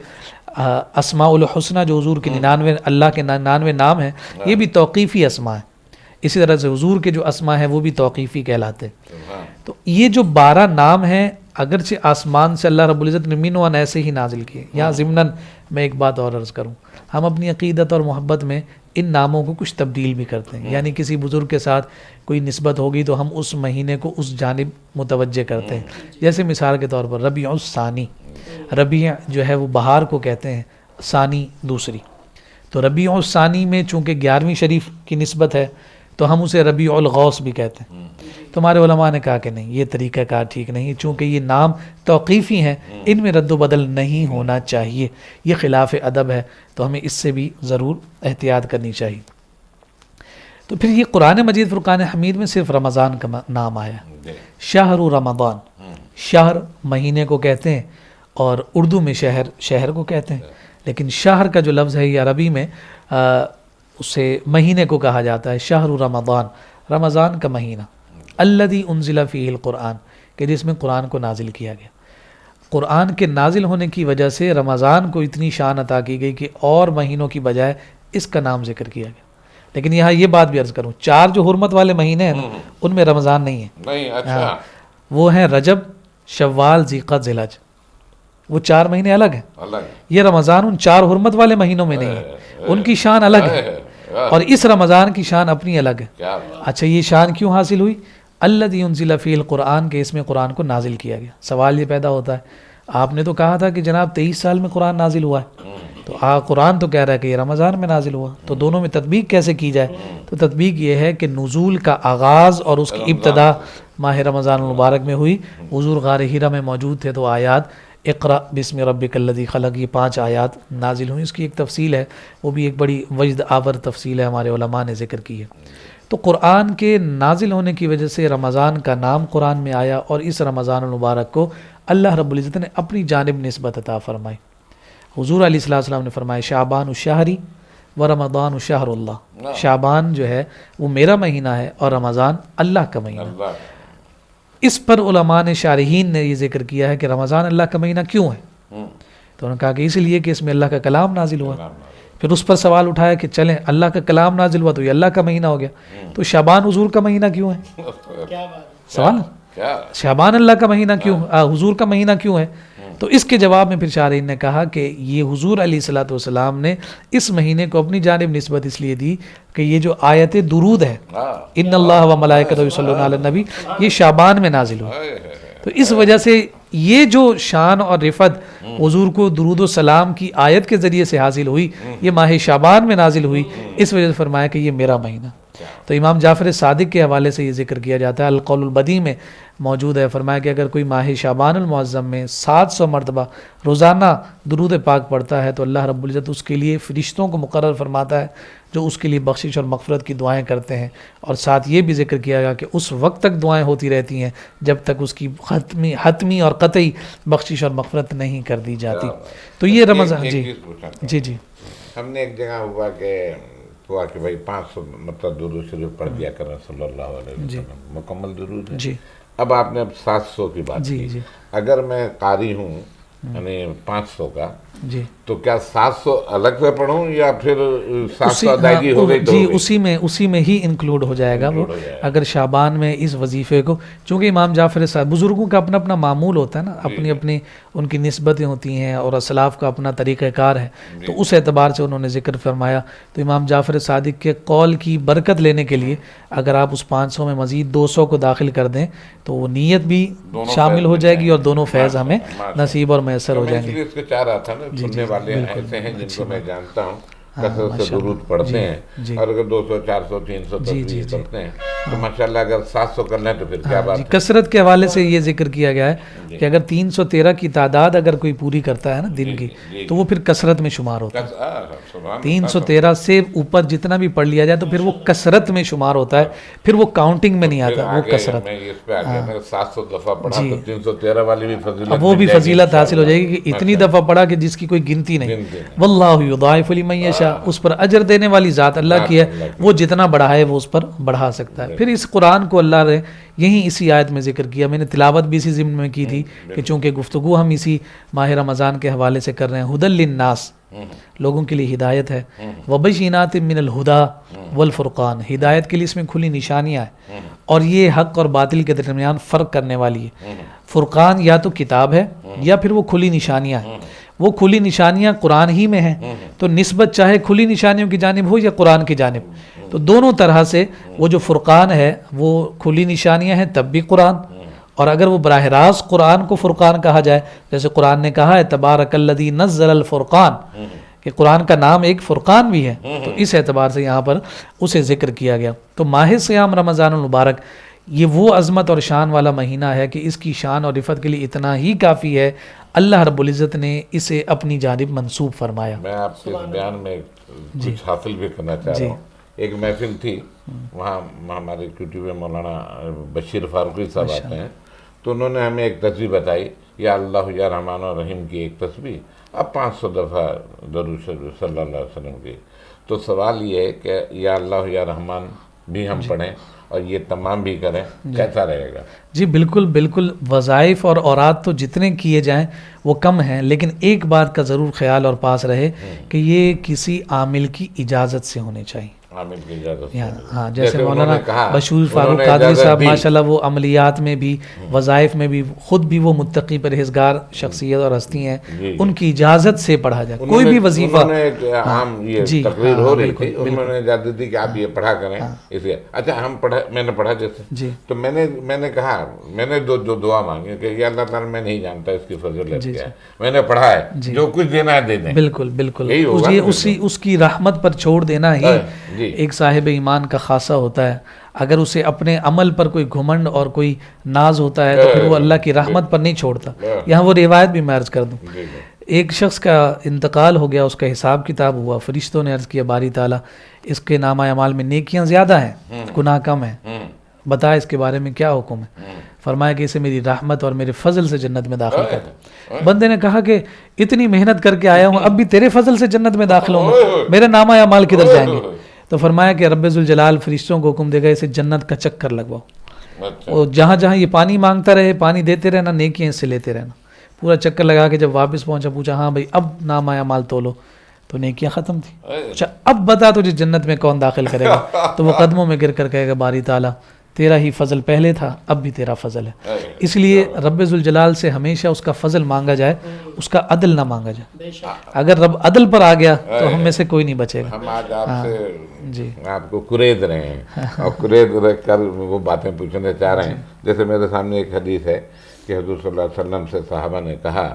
اسماء الحسنہ جو حضور کے 99 اللہ کے 99 نام ہیں، یہ بھی توقیفی اسما ہیں. اسی طرح سے حضور کے جو اسما ہیں وہ بھی توقیفی کہلاتے ہیں. تو یہ جو 12 نام ہیں اگرچہ آسمان سے اللہ رب العزت نے منوان ایسے ہی نازل کیے. یہاں ضمناً میں ایک بات اور عرض کروں، ہم اپنی عقیدت اور محبت میں ان ناموں کو کچھ تبدیل بھی کرتے ہیں. یعنی کسی بزرگ کے ساتھ کوئی نسبت ہوگی تو ہم اس مہینے کو اس جانب متوجہ کرتے ہیں. جیسے مثال کے طور پر ربیع الثانی، ربیع جو ہے وہ بہار کو کہتے ہیں، ثانی دوسری. تو ربیع الثانی میں چونکہ 11ویں شریف کی نسبت ہے تو ہم اسے ربیع الغوث بھی کہتے ہیں. تو ہمارے علماء نے کہا کہ نہیں، یہ طریقہ کار ٹھیک نہیں، چونکہ یہ نام توقیفی ہیں، ان میں رد و بدل نہیں ہونا چاہیے، یہ خلاف ادب ہے. تو ہمیں اس سے بھی ضرور احتیاط کرنی چاہیے. تو پھر یہ قرآن مجید فرقان حمید میں صرف رمضان کا نام آیا. شہر رمضان، شہر مہینے کو کہتے ہیں اور اردو میں شہر کو کہتے ہیں. لیکن شہر کا جو لفظ ہے یہ عربی میں اسے مہینے کو کہا جاتا ہے. شہر رمضان، رمضان کا مہینہ. الذی انزل فیہ القرآن، کہ جس میں قرآن کو نازل کیا گیا. قرآن کے نازل ہونے کی وجہ سے رمضان کو اتنی شان عطا کی گئی کہ اور مہینوں کی بجائے اس کا نام ذکر کیا گیا. لیکن یہاں یہ بات بھی عرض کروں، 4 جو حرمت والے مہینے ہیں ان میں رمضان نہیں ہے. وہ ہیں رجب، شوال، ذیقعد، ذیلحج. وہ 4 مہینے الگ ہیں. یہ رمضان ان 4 حرمت والے مہینوں میں نہیں ہے، ان کی شان الگ ہے. اور اس رمضان کی شان اپنی الگ ہے. کیا بات. اچھا یہ شان کیوں حاصل ہوئی؟ الذی انزل فیہ القرآن، کے اس میں قرآن کو نازل کیا گیا. سوال یہ پیدا ہوتا ہے، آپ نے تو کہا تھا کہ جناب 23 سال میں قرآن نازل ہوا ہے، تو قرآن تو کہہ رہا ہے کہ یہ رمضان میں نازل ہوا، تو دونوں میں تطبیق کیسے کی جائے؟ تو تطبیق یہ ہے کہ نزول کا آغاز اور اس کی ابتدا ماہ رمضان المبارک میں ہوئی. حضور غار حرا میں موجود تھے تو آیات اقرأ بسم ربک الذی خلق، یہ 5 آیات نازل ہوئیں. اس کی ایک تفصیل ہے، وہ بھی ایک بڑی وجد آور تفصیل ہے، ہمارے علماء نے ذکر کی ہے. تو قرآن کے نازل ہونے کی وجہ سے رمضان کا نام قرآن میں آیا، اور اس رمضان المبارک کو اللہ رب العزت نے اپنی جانب نسبت عطا فرمائی. حضور علیہ السلام نے فرمایا شعبان الشہری و رمضان الشہر اللہ، شعبان جو ہے وہ میرا مہینہ ہے اور رمضان اللہ کا مہینہ. اللہ. اس پر علماء نے شارحین نے یہ ذکر کیا ہے کہ رمضان اللہ کا مہینہ کیوں ہے، تو انہوں نے کہا کہ اس لیے کہ اس میں اللہ کا کلام نازل ہوا. پھر اس پر سوال اٹھایا کہ چلیں اللہ کا کلام نازل ہوا تو یہ اللہ کا مہینہ ہو گیا، تو شعبان حضور کا مہینہ کیوں ہے؟ سوال شعبان اللہ کا مہینہ کیوں، حضور کا مہینہ کیوں ہے؟ تو اس کے جواب میں پھر شارحین نے کہا کہ یہ حضور علیہ السلام نے اس مہینے کو اپنی جانب نسبت اس لیے دی کہ یہ جو آیت درود ہے ان اللہ و ملائکتہ یصلون علی النبی، یہ شعبان میں نازل ہوئی. تو اس وجہ سے یہ جو شان اور رفعت حضور کو درود و سلام کی آیت کے ذریعے سے حاصل ہوئی، یہ ماہ شعبان میں نازل ہوئی. اس وجہ سے فرمایا کہ یہ میرا مہینہ. تو امام جعفر صادق کے حوالے سے یہ ذکر کیا جاتا ہے، القول البدی میں موجود ہے. فرمایا کہ اگر کوئی ماہ شعبان المعظم میں 700 مرتبہ روزانہ درود پاک پڑھتا ہے تو اللہ رب العزت اس کے لیے فرشتوں کو مقرر فرماتا ہے جو اس کے لیے بخشش اور مغفرت کی دعائیں کرتے ہیں. اور ساتھ یہ بھی ذکر کیا گیا کہ اس وقت تک دعائیں ہوتی رہتی ہیں جب تک اس کی حتمی اور قطعی بخشش اور مغفرت نہیں کر دی جاتی. تو یہ رمضان. جی جی ہم نے ایک جگہ ہوا کہ بھائی 500 مطلب درود شریف پڑھ دیا کریں صلی اللہ علیہ وسلم، مکمل درود ہے. جی اب آپ نے 700 کی بات کی. اگر میں قاری ہوں یعنی 500 کا، جی تو کیا 700 الگ سے پڑھوں یا پھر 700 ادائیگی ہو گئی؟ جی اسی میں ہی انکلوڈ ہو جائے گا وہ. اگر شعبان میں اس وظیفے کو، چونکہ امام جعفر صاحب بزرگوں کا اپنا اپنا معمول ہوتا ہے نا، اپنی اپنی ان کی نسبتیں ہوتی ہیں اور اسلاف کا اپنا طریقہ کار ہے، تو اس اعتبار سے انہوں نے ذکر فرمایا. تو امام جعفر صادق کے قول کی برکت لینے کے لیے اگر آپ اس 500 میں مزید 200 کو داخل کر دیں تو وہ نیت بھی شامل ہو جائے گی اور دونوں فیض ہمیں نصیب اور میسر ہو جائیں گے. اس کے چار آتا نا، سننے والے ایسے ہیں جن کو میں جانتا ہوں کثرت سے درود پڑھتے ہیں، اور اگر 200 400 300 تسبیح پڑھتے ہیں تو ماشاءاللہ اگر 700 کر لیں تو پھر کیا بات ہے. کثرت کے حوالے سے یہ ذکر کیا گیا ہے کہ اگر 313 کی تعداد اگر کوئی پوری کرتا ہے نا دن کی تو وہ پھر کثرت میں شمار ہوتا ہے. 313 سے اوپر جتنا بھی پڑھ لیا جائے تو پھر وہ کثرت میں شمار ہوتا ہے، پھر وہ کاؤنٹنگ میں نہیں آتا، وہ کثرت. میں اس پہ آ گیا، میں 700 دفعہ پڑھا تو 313 والی بھی فضیلت، اب وہ بھی فضیلت حاصل ہو جائے گی کہ اتنی دفعہ پڑھا کہ جس کی کوئی گنتی نہیں. واللہ یضاعف لمن یشاء، اس پر اجر دینے والی ذات اللہ کی ہے، وہ جتنا بڑھائے وہ اس پر بڑھا سکتا ہے. پھر اس قرآن کو اللہ نے یہیں اسی آیت میں ذکر کیا. میں نے تلاوت بھی اسی ضمن میں کی تھی کہ چونکہ گفتگو ہم اسی ماہ رمضان کے حوالے سے کر رہے ہیں. ہدی للناس، لوگوں کے لیے ہدایت ہے. وبینات من الہدی والفرقان، ہدایت کے لیے اس میں کھلی نشانیاں ہیں اور یہ حق اور باطل کے درمیان فرق کرنے والی ہے. فرقان یا تو کتاب ہے یا پھر وہ کھلی نشانیاں ہیں. وہ کھلی نشانیاں قرآن ہی میں ہیں تو نسبت چاہے کھلی نشانیوں کی جانب ہو یا قرآن کی جانب، تو دونوں طرح سے وہ جو فرقان ہے وہ کھلی نشانیاں ہیں تب بھی قرآن، اور اگر وہ براہ راست قرآن کو فرقان کہا جائے، جیسے قرآن نے کہا ہے تبارک الذی نزل الفرقان، کہ قرآن کا نام ایک فرقان بھی ہے، تو اس اعتبار سے یہاں پر اسے ذکر کیا گیا. تو ماہ صیام رمضان المبارک یہ وہ عظمت اور شان والا مہینہ ہے کہ اس کی شان اور رفعت کے لیے اتنا ہی کافی ہے اللہ رب العزت نے اسے اپنی جانب منسوب فرمایا. میں آپ کے اس بیان میں کچھ حاصل بھی کرنا چاہ رہا ہوں. ایک محفل تھی، وہاں ہمارے QTV میں مولانا بشیر فاروقی صاحب آتے ہیں، تو انہوں نے ہمیں ایک تسبیح بتائی، یا اللہ یا رحمان و رحیم کی ایک تسبیح، اب 500 دفعہ درود شریف صلی اللہ علیہ وسلم کی. تو سوال یہ ہے کہ یا اللہ یا رحمان بھی ہم پڑھیں اور یہ تمام بھی کریں، کیسا رہے گا؟ جی بالکل بالکل. وظائف اور اوراد تو جتنے کیے جائیں وہ کم ہیں، لیکن ایک بات کا ضرور خیال اور پاس رہے کہ یہ کسی عامل کی اجازت سے ہونے چاہیے. عامر کی اجازت سے ہاں جیسے انہوں مولانا نے کہا، بشیر فاروق انہوں نے قادری اجازت صاحب دی۔ ماشاءاللہ وہ عملیات میں بھی وظائف میں بھی خود بھی وہ متقی پرہیزگار شخصیت اور ہستی ہیں، جی۔ ان کی اجازت سے پڑھا جائے کوئی بھی وظیفہ۔ انہوں نے ایک عام یہ جی، تقریر ہاں، ہو رہی بالکل، تھی، انہوں نے اجازت دی کہ آپ یہ پڑھا کریں اس لیے۔ اچھا میں نے پڑھا جیسے، جی تو میں نے کہا، میں نے دو دعا مانگی کہ یا اللہ تعالیٰ میں نہیں جانتا اس کی فضیلت کیا ہے، میں نے پڑھا ہے، جو کچھ دینا ہے دے دیں۔ بالکل بالکل، یہی ہوگا یہ نا اس کی رحمت پر چھوڑ دینا ہی جی۔ ایک صاحب ایمان کا خاصہ ہوتا ہے۔ اگر اسے اپنے عمل پر کوئی گھمنڈ اور کوئی ناز ہوتا ہے تو پھر وہ اللہ کی رحمت پر نہیں چھوڑتا۔ یہاں وہ روایت بھی میں عرض کر دوں، جی جی۔ ایک شخص کا انتقال ہو گیا، اس کا حساب کتاب ہوا، فرشتوں نے عرض کیا باری تعالیٰ اس کے نامہ اعمال میں نیکیاں زیادہ ہیں، گناہ کم ہیں، بتا اس کے بارے میں کیا حکم ہے؟ فرمایا کہ اسے میری رحمت اور میرے فضل سے جنت میں داخل کر دو۔ بندے نے کہا کہ اتنی محنت کر کے آیا ہوں، اب بھی تیرے فضل سے جنت میں داخل ہوں گا، میرے نامہ اعمال کدھر جائیں گے؟ تو فرمایا کہ رب ذوالجلال فرشتوں کو حکم دے گا اسے جنت کا چکر لگواؤ، اور جہاں جہاں یہ پانی مانگتا رہے پانی دیتے رہنا، نیکیاں اس سے لیتے رہنا۔ پورا چکر لگا کے جب واپس پہنچا پوچھا ہاں بھائی اب نامہ اعمال تولو، تو نیکیاں ختم تھی۔ اچھا اب بتا تجھے جنت میں کون داخل کرے گا؟ تو وہ قدموں میں گر کر کہے گا باری تعالیٰ تیرا ہی فضل پہلے تھا، اب بھی تیرا فضل ہے۔ اس لیے رب ذوالجلال سے ہمیشہ اس کا فضل مانگا جائے، اس کا عدل نہ مانگا جائے۔ اگر رب عدل پر آ گیا تو ہم میں سے کوئی نہیں بچے گا۔ ہم آج آپ سے جی آپ کو کرید رہے ہیں اور کرید رکھ کر وہ باتیں پوچھنا چاہ رہے ہیں۔ جیسے میرے سامنے ایک حدیث ہے کہ حضور صلی اللہ علیہ وسلم سے صحابہ نے کہا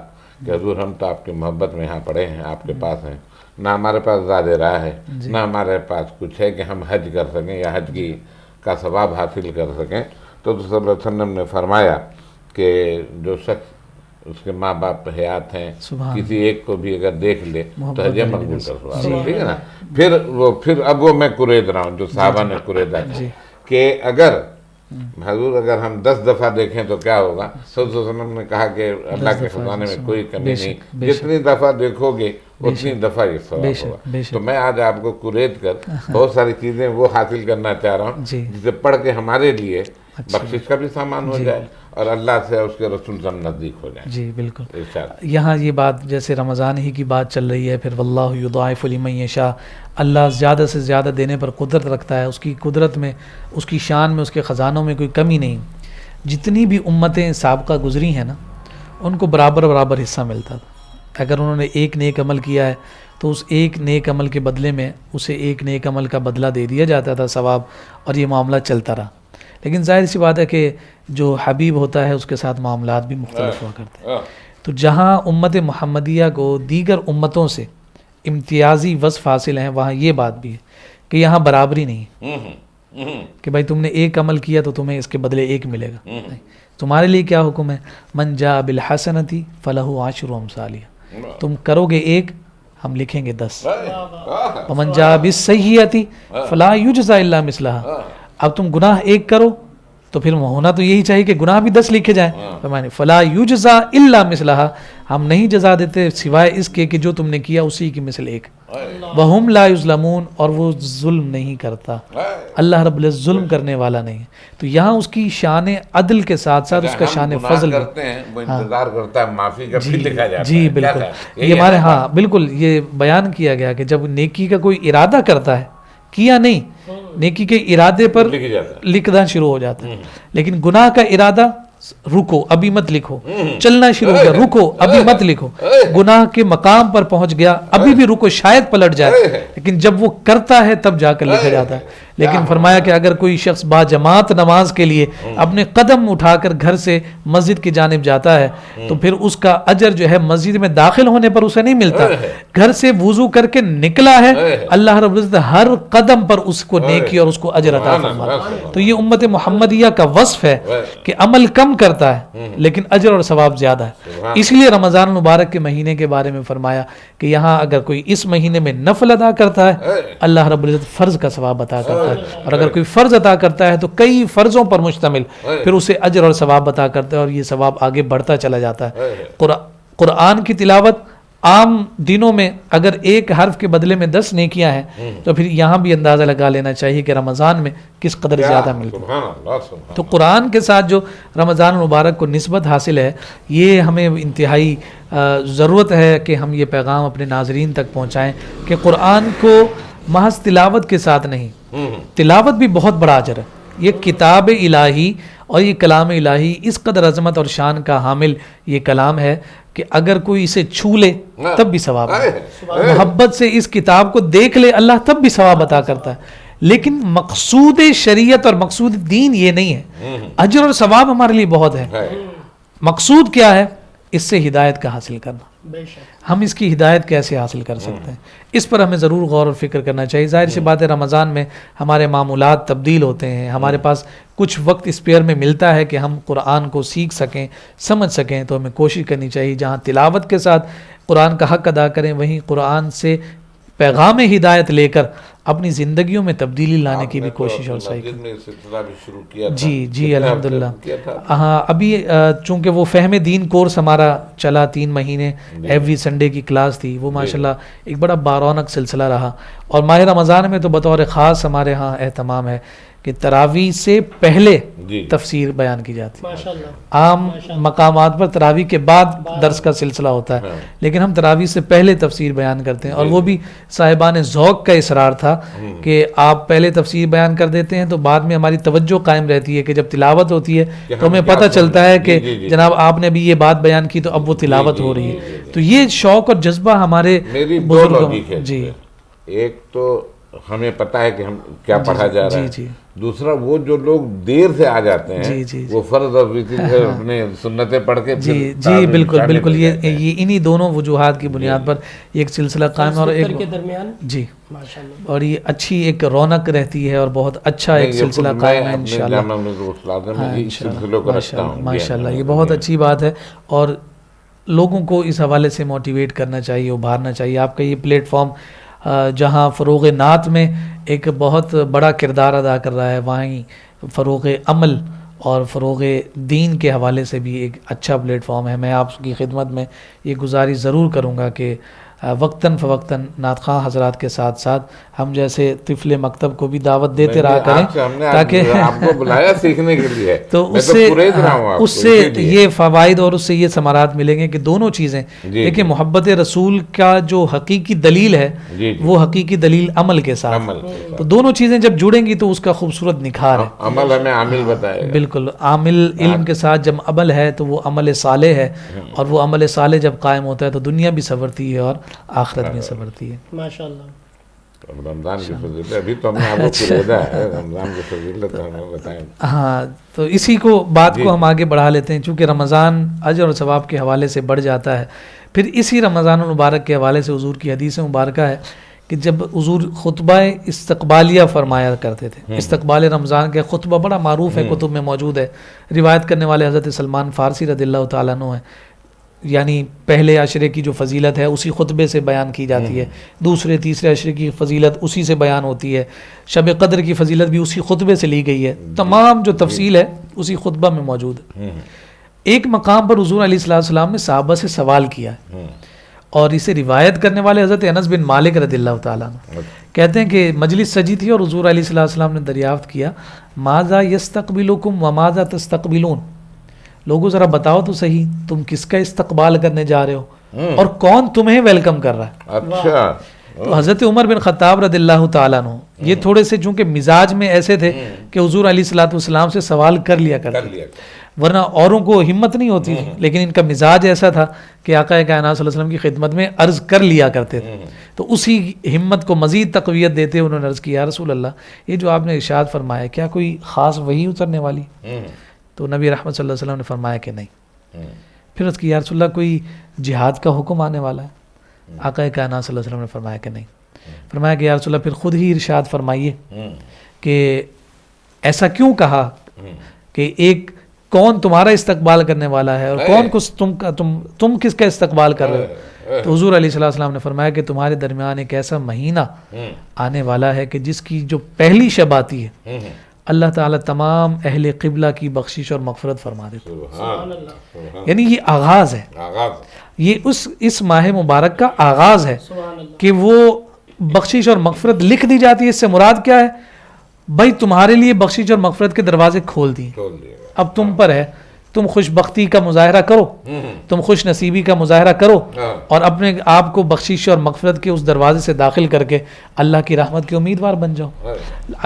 کہ حضور ہم تو آپ کی محبت میں یہاں پڑے ہیں، آپ کے پاس ہیں، نہ ہمارے پاس زیادہ راہ ہے، نہ ہمارے پاس کچھ ہے کہ ہم حج کر سکیں یا حج کی کا ثواب حاصل کر سکیں۔ تو حضور صلی اللہ علیہ وسلم نے فرمایا کہ جو شخص اس کے ماں باپ حیات ہیں کسی ایک کو بھی اگر دیکھ لے تو حج مقبول کر سکتا، ٹھیک ہے نا۔ پھر اب وہ میں کرید رہا ہوں جو صحابہ نے کریدا کہ اگر حضور اگر ہم 10 دفعہ دیکھیں تو کیا ہوگا؟ صلی اللہ علیہ وسلم نے کہا کہ اللہ کے خزانے میں کوئی کمی نہیں، جتنی دفعہ دیکھو گے اتنی دفعہ یہ ثواب ہوگا۔ تو میں آج آپ کو کرید کر بہت ساری چیزیں وہ حاصل کرنا چاہ رہا ہوں جسے پڑھ کے ہمارے لیے بخشش کا بھی سامان ہو جائے اور اللہ سے اس کے رسول سے نزدیک ہو جائے۔ جی بالکل، یہاں یہ بات جیسے رمضان ہی کی بات چل رہی ہے، پھر واللہ یضاعف لمن یشاء، اللہ زیادہ سے زیادہ دینے پر قدرت رکھتا ہے، اس کی قدرت میں، اس کی شان میں، اس کے خزانوں میں کوئی کمی نہیں۔ جتنی بھی امتیں سابقہ گزری ہیں نا ان کو برابر برابر حصہ ملتا تھا۔ اگر انہوں نے ایک نیک عمل کیا ہے تو اس ایک نیک عمل کے بدلے میں اسے ایک نیک عمل کا بدلہ دے دیا جاتا تھا ثواب، اور یہ معاملہ چلتا رہا۔ لیکن ظاہر سی بات ہے کہ جو حبیب ہوتا ہے اس کے ساتھ معاملات بھی مختلف ہوا کرتے ہیں۔ تو جہاں امت محمدیہ کو دیگر امتوں سے امتیازی وصف حاصل ہیں، وہاں یہ بات بھی ہے کہ یہاں برابری نہیں ہے کہ بھائی تم نے ایک عمل کیا تو تمہیں اس کے بدلے ایک ملے گا۔ تمہارے لیے کیا حکم ہے؟ من جاء بالحسنۃ فلہ عشر امثالها، تم کرو گے ایک ہم لکھیں گے 10، ومن جاء بالسیئۃ فلا یجزى الا مثلها، اب تم گناہ ایک کرو تو پھر ہونا تو یہی چاہیے کہ گناہ بھی 10 لکھے جائیں، فرمایا فلا یجزا الا مثلها، ہم نہیں جزا دیتے سوائے اس کے کہ جو تم نے کیا اسی کی مثل ایک، وہم لا یظلمون، اور وہ ظلم نہیں کرتا، اللہ رب العزت ظلم کرنے والا نہیں ہے۔ تو یہاں اس کی شان عدل کے ساتھ ساتھ اس کا شان فضل کرتے ہیں، وہ انتظار کرتا ہے معافی کا، پھر لکھا جاتا ہے۔ جی بالکل، یہ ہمارے ہاں بالکل یہ بیان کیا گیا کہ جب نیکی کا کوئی ارادہ کرتا ہے، کیا نہیں، نیکی کے ارادے پر لکھنا شروع ہو جاتا ہے، لیکن گناہ کا ارادہ رکو ابھی مت لکھو، چلنا شروع ہو گیا رکو ابھی مت لکھو، گناہ کے مقام پر پہنچ گیا ابھی بھی رکو شاید پلٹ جائے، لیکن جب وہ کرتا ہے تب جا کر لکھا جاتا ہے۔ لیکن فرمایا کہ اگر کوئی شخص با جماعت نماز کے لیے اپنے قدم اٹھا کر گھر سے مسجد کی جانب جاتا ہے تو پھر اس کا اجر جو ہے مسجد میں داخل ہونے پر اسے نہیں ملتا، گھر سے وضو کر کے نکلا ہے اللہ رب العزت ہر قدم پر اس کو نیکی اور اس کو اجر عطا فرماتا ہے۔ تو یہ امت محمدیہ کا وصف ہے کہ عمل کم کرتا ہے لیکن اجر اور ثواب زیادہ ہے۔ اس لیے رمضان المبارک کے مہینے کے بارے میں فرمایا کہ یہاں اگر کوئی اس مہینے میں نفل ادا کرتا ہے اللہ رب العزت فرض کا ثواب عطا کرتا ہے، اور اگر کوئی فرض عطا کرتا ہے تو کئی فرضوں پر مشتمل پھر اسے اجر اور ثواب عطا کرتا ہے، اور یہ ثواب آگے بڑھتا چلا جاتا ہے۔ قرآن کی تلاوت عام دنوں میں اگر ایک حرف کے بدلے میں 10 نیکیاں ہیں تو پھر یہاں بھی اندازہ لگا لینا چاہیے کہ رمضان میں کس قدر زیادہ ملتا ہے۔ تو قرآن کے ساتھ جو رمضان المبارک کو نسبت حاصل ہے، یہ ہمیں انتہائی ضرورت ہے کہ ہم یہ پیغام اپنے ناظرین تک پہنچائیں کہ قرآن کو محض تلاوت کے ساتھ نہیں، تلاوت بھی بہت بڑا اجر ہے. یہ کتاب الہی اور یہ کلام الہی اس قدر عظمت اور شان کا حامل یہ کلام ہے کہ اگر کوئی اسے چھو لے تب بھی ثواب ہے. محبت سے اس کتاب کو دیکھ لے اللہ تب بھی ثواب عطا کرتا ہے. لیکن مقصود شریعت اور مقصود دین یہ نہیں ہے. اجر اور ثواب ہمارے لیے بہت ہے. مقصود کیا ہے؟ اس سے ہدایت کا حاصل کرنا. ہم اس کی ہدایت کیسے حاصل کر سکتے ہیں، اس پر ہمیں ضرور غور اور فکر کرنا چاہیے. ظاہر سی بات ہے رمضان میں ہمارے معمولات تبدیل ہوتے ہیں، ہمارے پاس کچھ وقت اسپیئر میں ملتا ہے کہ ہم قرآن کو سیکھ سکیں، سمجھ سکیں، تو ہمیں کوشش کرنی چاہیے جہاں تلاوت کے ساتھ قرآن کا حق ادا کریں وہیں قرآن سے پیغام ہدایت لے کر اپنی زندگیوں میں تبدیلی لانے کی بھی کوشش اور صحیح کریں. جی الحمدللہ. ہاں ابھی چونکہ وہ فہم دین کورس ہمارا چلا 3 مہینے، ایوری سنڈے کی کلاس تھی، وہ ماشاءاللہ ایک بڑا بارونق سلسلہ رہا. اور ماہ رمضان میں تو بطور خاص ہمارے ہاں اہتمام ہے کہ تراویح سے پہلے تفسیر بیان کی جاتی ہے. عام مقامات پر تراویح کے بعد درس کا سلسلہ ہوتا ہے، لیکن ہم تراویح سے پہلے تفسیر بیان کرتے ہیں. اور وہ بھی صاحبان ذوق کا اصرار تھا کہ آپ پہلے تفسیر بیان کر دیتے ہیں تو بعد میں ہماری توجہ قائم رہتی ہے کہ جب تلاوت ہوتی ہے تو ہمیں پتہ چلتا ہے کہ جناب آپ نے ابھی یہ بات بیان کی تو اب وہ تلاوت ہو رہی ہے. تو یہ شوق اور جذبہ ہمارے بزرگوں. جی ایک تو ہمیں پتہ ہے کہ ہم کیا پڑھا جا رہا ہے، دوسرا وہ جو لوگ دیر سے آ جاتے ہیں وہ فرض اور وتر سے اپنے سنتیں پڑھ کے جی بالکل یہ انہی دونوں وجوہات کی بنیاد پر ایک سلسلہ قائم اور ایک کے درمیان جی اور یہ اچھی ایک رونق رہتی ہے اور بہت اچھا ایک سلسلہ قائم ہے انشاءاللہ. ماشاءاللہ یہ بہت اچھی بات ہے اور لوگوں کو اس حوالے سے موٹیویٹ کرنا چاہیے، ابھارنا چاہیے. آپ کا یہ پلیٹ فارم جہاں فروغ نعت میں ایک بہت بڑا کردار ادا کر رہا ہے، وہیں فروغ عمل اور فروغ دین کے حوالے سے بھی ایک اچھا پلیٹ فارم ہے. میں آپ کی خدمت میں یہ گزارش ضرور کروں گا کہ وقتاً فوقتاً نعت خواں حضرات کے ساتھ ساتھ ہم جیسے طفل مکتب کو بھی دعوت دیتے رہا کریں تاکہ آپ کو بلایا سیکھنے کے لیے تو اس سے یہ فوائد اور اس سے یہ ثمرات ملیں گے کہ دونوں چیزیں دیکھیں. محبت رسول کا جو حقیقی دلیل ہے وہ حقیقی دلیل عمل کے ساتھ، تو دونوں چیزیں جب جڑیں گی تو اس کا خوبصورت نکھار ہے. عمل ہمیں عامل بتائے. بالکل عامل علم کے ساتھ جب عمل ہے تو وہ عمل صالح ہے، اور وہ عمل صالح جب قائم ہوتا ہے تو دنیا بھی سنورتی ہے اور آخرت میں سنورتی ہے. ماشاءاللہ. رمضان کی فضیلت ابھی تو ہم نے آپ کو پریدا ہے، رمضان کی فضیلت ہمیں بتائیں. ہاں تو اسی کو بات کو ہم آگے بڑھا لیتے ہیں چونکہ رمضان اجر اور ثواب کے حوالے سے بڑھ جاتا ہے. پھر اسی رمضان المبارک کے حوالے سے حضور کی حدیث مبارکہ ہے کہ جب حضور خطبہ استقبالیہ فرمایا کرتے تھے، استقبال رمضان کا خطبہ بڑا معروف ہے، کتب میں موجود ہے. روایت کرنے والے حضرت سلمان فارسی رضی اللہ تعالیٰ عنہ ہیں. یعنی پہلے عشرے کی جو فضیلت ہے اسی خطبے سے بیان کی جاتی ہے، دوسرے تیسرے عشرے کی فضیلت اسی سے بیان ہوتی ہے، شب قدر کی فضیلت بھی اسی خطبے سے لی گئی ہے. تمام جو تفصیل ہے اسی خطبہ میں موجود ہے. ایک مقام پر حضور علیہ السلام نے صحابہ سے سوال کیا ہے اور اسے روایت کرنے والے حضرت انس بن مالک رضی اللہ تعالیٰ عنہ کہتے ہیں کہ مجلس سجی تھی اور حضور علیہ السلام نے دریافت کیا ماذا یستقبلکم وماذا تستقبلون، لوگوں ذرا بتاؤ تو صحیح تم کس کا استقبال کرنے جا رہے ہو اور کون تمہیں ویلکم کر رہا ہے. اچھا. تو حضرت عمر بن خطاب رضی اللہ تعالیٰ عنہ یہ تھوڑے سے چونکہ مزاج میں ایسے تھے کہ حضور علیہ السلام سے سوال کر لیا کرتے، ورنہ اوروں کو ہمت نہیں ہوتی تھی، لیکن ان کا مزاج ایسا تھا کہ آقا کائنات صلی اللہ علیہ وسلم کی خدمت میں عرض کر لیا کرتے تھے. تو اسی ہمت کو مزید تقویت دیتے انہوں نے عرض کیا یا رسول اللہ یہ جو آپ نے ارشاد فرمایا کیا کوئی خاص وحی اترنے والی؟ تو نبی رحمت صلی اللہ علیہ وسلم نے فرمایا کہ نہیں. پھر عرض کی یا رسول اللہ کوئی جہاد کا حکم آنے والا ہے؟ آقا کائنات صلی اللہ علیہ وسلم نے فرمایا کہ نہیں. فرمایا کہ یا رسول اللہ پھر خود ہی ارشاد فرمائیے کہ ایسا کیوں کہا کہ ایک کون تمہارا استقبال کرنے والا ہے اور کون کو تم کس کا استقبال کر رہے ہو؟ تو حضور علیہ السلام نے فرمایا کہ تمہارے درمیان ایک ایسا مہینہ آنے والا ہے کہ جس کی جو پہلی شب آتی ہے اللہ تعالیٰ تمام اہل قبلہ کی بخشش اور مغفرت فرما دیتا ہے. یعنی یہ آغاز ہے، یہ اس ماہ مبارک کا آغاز ہے کہ وہ بخشش اور مغفرت لکھ دی جاتی ہے. اس سے مراد کیا ہے؟ بھائی تمہارے لیے بخشش اور مغفرت کے دروازے کھول دیے، اب تم پر ہے تم خوش بختی کا مظاہرہ کرو، تم خوش نصیبی کا مظاہرہ کرو اور اپنے آپ کو بخشش اور مغفرت کے اس دروازے سے داخل کر کے اللہ کی رحمت کے امیدوار بن جاؤ۔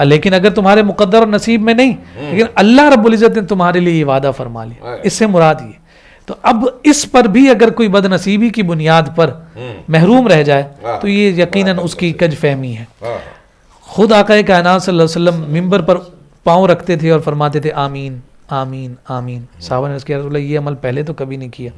لیکن اگر تمہارے مقدر اور نصیب میں نہیں، لیکن اللہ رب العزت نے تمہارے لیے یہ وعدہ فرما لیا، اس سے مراد یہ۔ تو اب اس پر بھی اگر کوئی بد نصیبی کی بنیاد پر محروم رہ جائے تو یہ یقیناً اس کی کج فہمی ہے۔ خود آقا کائنات صلی اللہ علیہ وسلم ممبر پر پاؤں رکھتے تھے اور فرماتے تھے آمین آمین آمین۔ صحابہ نے کہا رسول اللہ یہ عمل پہلے تو کبھی نہیں کیا۔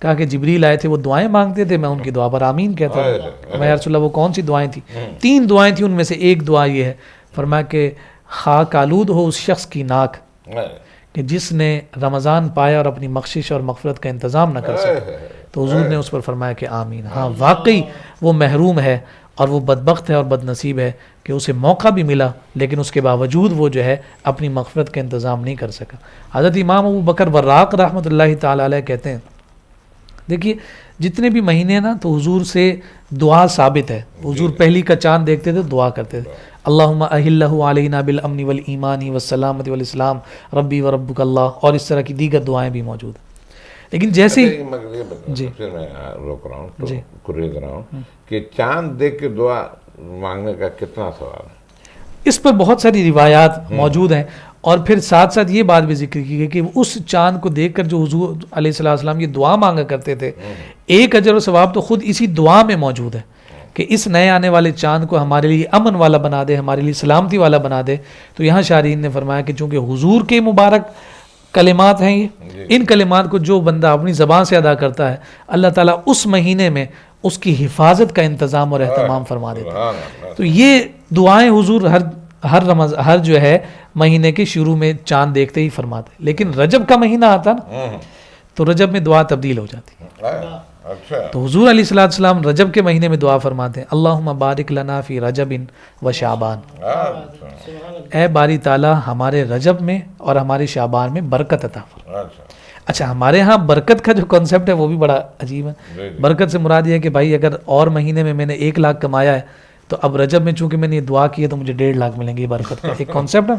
کہا کہ جبریل آئے تھے، وہ دعائیں مانگتے تھے، میں ان کی دعا پر آمین کہتا تھا۔ میں یا رسول اللہ وہ کون سی دعائیں تھیں؟ 3 دعائیں تھیں، ان میں سے ایک دعا یہ ہے، فرمایا کہ خاک آلود ہو اس شخص کی ناک کہ جس نے رمضان پایا اور اپنی بخشش اور مغفرت کا انتظام نہ کر سکا۔ تو حضور نے اس پر فرمایا کہ آمین۔ ہاں واقعی وہ محروم ہے اور وہ بدبخت ہے اور بد نصیب ہے کہ اسے موقع بھی ملا لیکن اس کے باوجود وہ جو ہے اپنی مغفرت کا انتظام نہیں کر سکا۔ حضرت امام ابو بکر وراق رحمۃ اللہ تعالی علیہ کہتے ہیں، دیکھیے جتنے بھی مہینے نا تو حضور سے دعا ثابت ہے۔ حضور پہلی کا چاند دیکھتے تھے دعا کرتے تھے، اللہم اہلہ علینا بالامن والایمان والسلامت والاسلام ربی وربک اللہ، اور اس طرح کی دیگر دعائیں بھی موجود ہیں۔ لیکن جیسے جی پھر میں روک رہا ہوں تو قریب رہا ہوں کہ چاند دیکھ کے دعا مانگنے کا کتنا ثواب ہے؟ اس پر بہت ساری روایات موجود ہیں، اور پھر ساتھ ساتھ یہ بات بھی ذکر کی گئی کہ اس چاند کو دیکھ کر جو حضور علیہ السلام یہ دعا مانگا کرتے تھے، ایک اجر و ثواب تو خود اسی دعا میں موجود ہے کہ اس نئے آنے والے چاند کو ہمارے لیے امن والا بنا دے، ہمارے لیے سلامتی والا بنا دے۔ تو یہاں شارحین نے فرمایا کہ چونکہ حضور کے مبارک کلمات ہیں یہ، ان کلمات کو جو بندہ اپنی زبان سے ادا کرتا ہے اللہ تعالیٰ اس مہینے میں اس کی حفاظت کا انتظام اور اہتمام فرما دیتا ہے۔ تو یہ دعائیں حضور ہر جو ہے مہینے کے شروع میں چاند دیکھتے ہی فرماتے ہیں۔ لیکن رجب کا مہینہ آتا نا تو رجب میں دعا تبدیل ہو جاتی ہے۔ تو حضور علیہ السلام رجب کے مہینے میں دعا فرماتے ہیں، اللہم بارک لنا فی رجب و شعبان، اے باری تعالیٰ ہمارے رجب میں اور ہمارے شعبان میں برکت عطا فرما۔ اچھا ہمارے ہاں برکت کا جو کنسیپٹ ہے وہ بھی بڑا عجیب ہے۔ برکت سے مراد یہ ہے کہ بھائی اگر اور مہینے میں نے 1 لاکھ کمایا ہے تو اب رجب میں چونکہ میں نے یہ دعا کی ہے تو مجھے 1.5 لاکھ ملیں گے، یہ برکت کا ایک کنسیپٹ ہے۔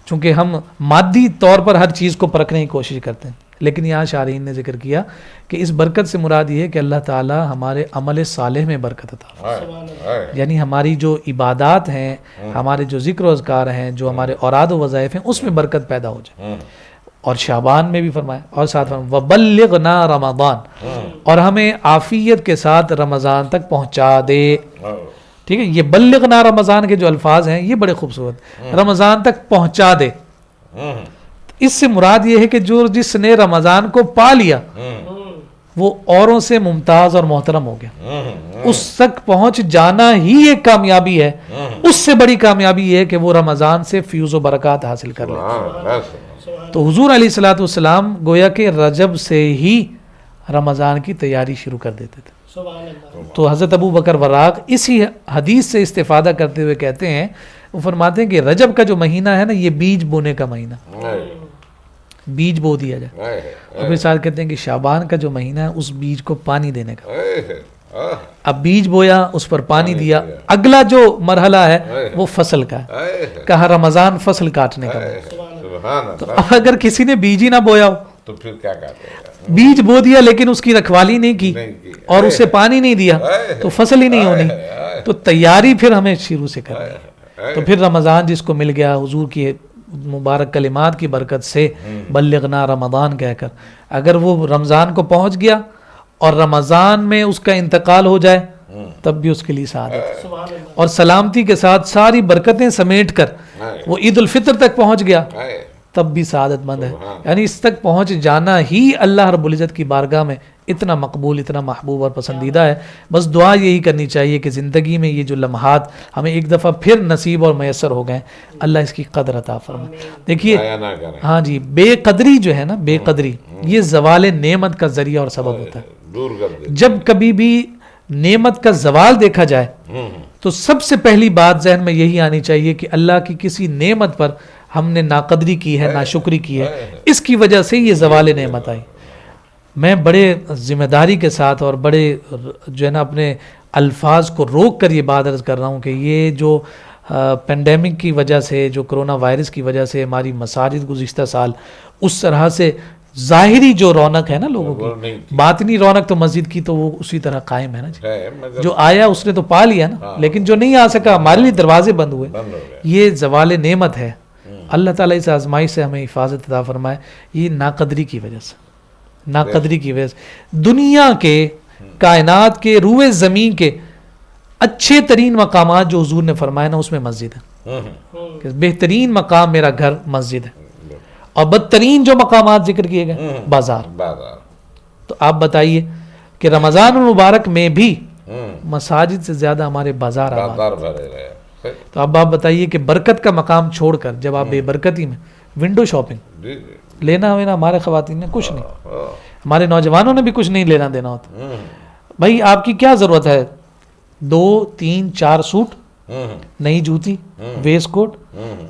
چونکہ ہم مادی طور پر ہر چیز کو پرکھنے کی کوشش کرتے ہیں، لیکن یہاں شارحین نے ذکر کیا کہ اس برکت سے مراد یہ ہے کہ اللہ تعالیٰ ہمارے عمل صالح میں برکت عطا فرمائے، یعنی ہماری جو عبادات ہیں، ہمارے جو ذکر و اذکار ہیں، جو ہمارے اوراد و وظائف ہیں، اس میں برکت پیدا ہو جائے۔ اور شعبان میں بھی فرمایا، اور ساتھ فرمایا وَبَلِّغْنَا رمضان، اور ہمیں عافیت کے ساتھ رمضان تک پہنچا دے۔ ٹھیک ہے، یہ بلغنا رمضان کے جو الفاظ ہیں یہ بڑے خوبصورت، رمضان تک پہنچا دے۔ اس سے مراد یہ ہے کہ جس نے رمضان کو پا لیا وہ اوروں سے ممتاز اور محترم ہو گیا، اس تک پہنچ جانا ہی ایک کامیابی ہے۔ اس سے بڑی کامیابی یہ ہے کہ وہ رمضان سے فیوز و برکات حاصل کر لے۔ تو حضور علیہ السلام گویا کہ رجب سے ہی رمضان کی تیاری شروع کر دیتے تھے۔ تو حضرت ابو بکر وراق اسی حدیث سے استفادہ کرتے ہوئے کہتے ہیں، وہ فرماتے ہیں کہ رجب کا جو مہینہ ہے نا یہ بیج بونے کا مہینہ، بیج بو دیا جائے، اور پھر ساتھ کہتے ہیں کہ شعبان کا جو مہینہ ہے اس بیج کو پانی دینے کا۔ اب بیج بویا، اس پر پانی دیا، اگلا جو مرحلہ ہے وہ فصل کا ہے، کہا رمضان فصل کاٹنے کا ہے۔ تو اب اگر کسی نے بیج ہی نہ بویا ہو تو پھر کیا کہتے ہیں؟ بیج بو دیا لیکن اس کی رکھوالی نہیں کی اور اسے پانی نہیں دیا تو فصل ہی نہیں ہونی۔ تو تیاری پھر ہمیں شروع سے کرنی ہے۔ تو پھر رمضان جس کو مل گیا حضور کی مبارک کلمات کی برکت سے بلغنا رمضان کہہ کر، اگر وہ رمضان کو پہنچ گیا اور رمضان میں اس کا انتقال ہو جائے تب بھی اس کے لیے سعادت، اور سلامتی کے ساتھ ساری برکتیں سمیٹ کر وہ عید الفطر تک پہنچ گیا تب بھی سعادت مند ہے۔ یعنی اس تک پہنچ جانا ہی اللہ رب العزت کی بارگاہ میں اتنا مقبول، اتنا محبوب اور پسندیدہ ہے۔ بس دعا یہی کرنی چاہیے کہ زندگی میں یہ جو لمحات ہمیں ایک دفعہ پھر نصیب اور میسر ہو گئے، اللہ اس کی قدر عطا فرمائے۔ دیکھیے ہاں جی، بے قدری جو ہے نا، بے قدری یہ زوال نعمت کا ذریعہ اور سبب ہوتا ہے۔ جب کبھی بھی نعمت کا زوال دیکھا جائے تو سب سے پہلی بات ذہن میں یہی آنی چاہیے کہ اللہ کی کسی نعمت پر ہم نے ناقدری کی ہے، ناشکری کی ہے، اس کی وجہ سے یہ زوال نعمت آئی۔ میں بڑے ذمہ داری کے ساتھ اور بڑے جو ہے نا اپنے الفاظ کو روک کر یہ بات عرض کر رہا ہوں کہ یہ جو پینڈیمک کی وجہ سے، جو کرونا وائرس کی وجہ سے ہماری مساجد گزشتہ سال اس طرح سے ظاہری جو رونق ہے نا لوگوں وہ کی، نہیں باطنی رونق تو مسجد کی تو وہ اسی طرح قائم ہے نا جی. ہے، مگر جو آیا اس نے تو پا لیا نا، لیکن جو نہیں آ سکا ہمارے لیے دروازے بند ہوئے. بند ہو گیا. یہ زوال نعمت ہے. اللہ تعالیٰ اس آزمائش سے ہمیں حفاظت عطا فرمائے. یہ ناقدری کی وجہ سے، ناقدری کی وجہ سے دنیا کے، کائنات کے، روئے زمین کے اچھے ترین مقامات جو حضور نے فرمایا نا اس میں مسجد ہے. کہ بہترین مقام میرا گھر مسجد ہے، اور بدترین جو مقامات ذکر کیے گئے بازار. بازار. تو آپ بتائیے کہ رمضان المبارک میں بھی مساجد سے زیادہ ہمارے بازار آباد. بازار بھرے رہے. تو اب آپ بتائیے کہ برکت کا مقام چھوڑ کر جب آپ بے برکتی میں ونڈو شاپنگ جی جی. لینا ہونا، ہمارے خواتین نے کچھ نہیں، ہمارے نوجوانوں نے بھی کچھ نہیں لینا دینا ہوتا. بھائی آپ کی کیا ضرورت ہے 2 3 4 سوٹ، نئی جوتی، ویسٹ کوٹ،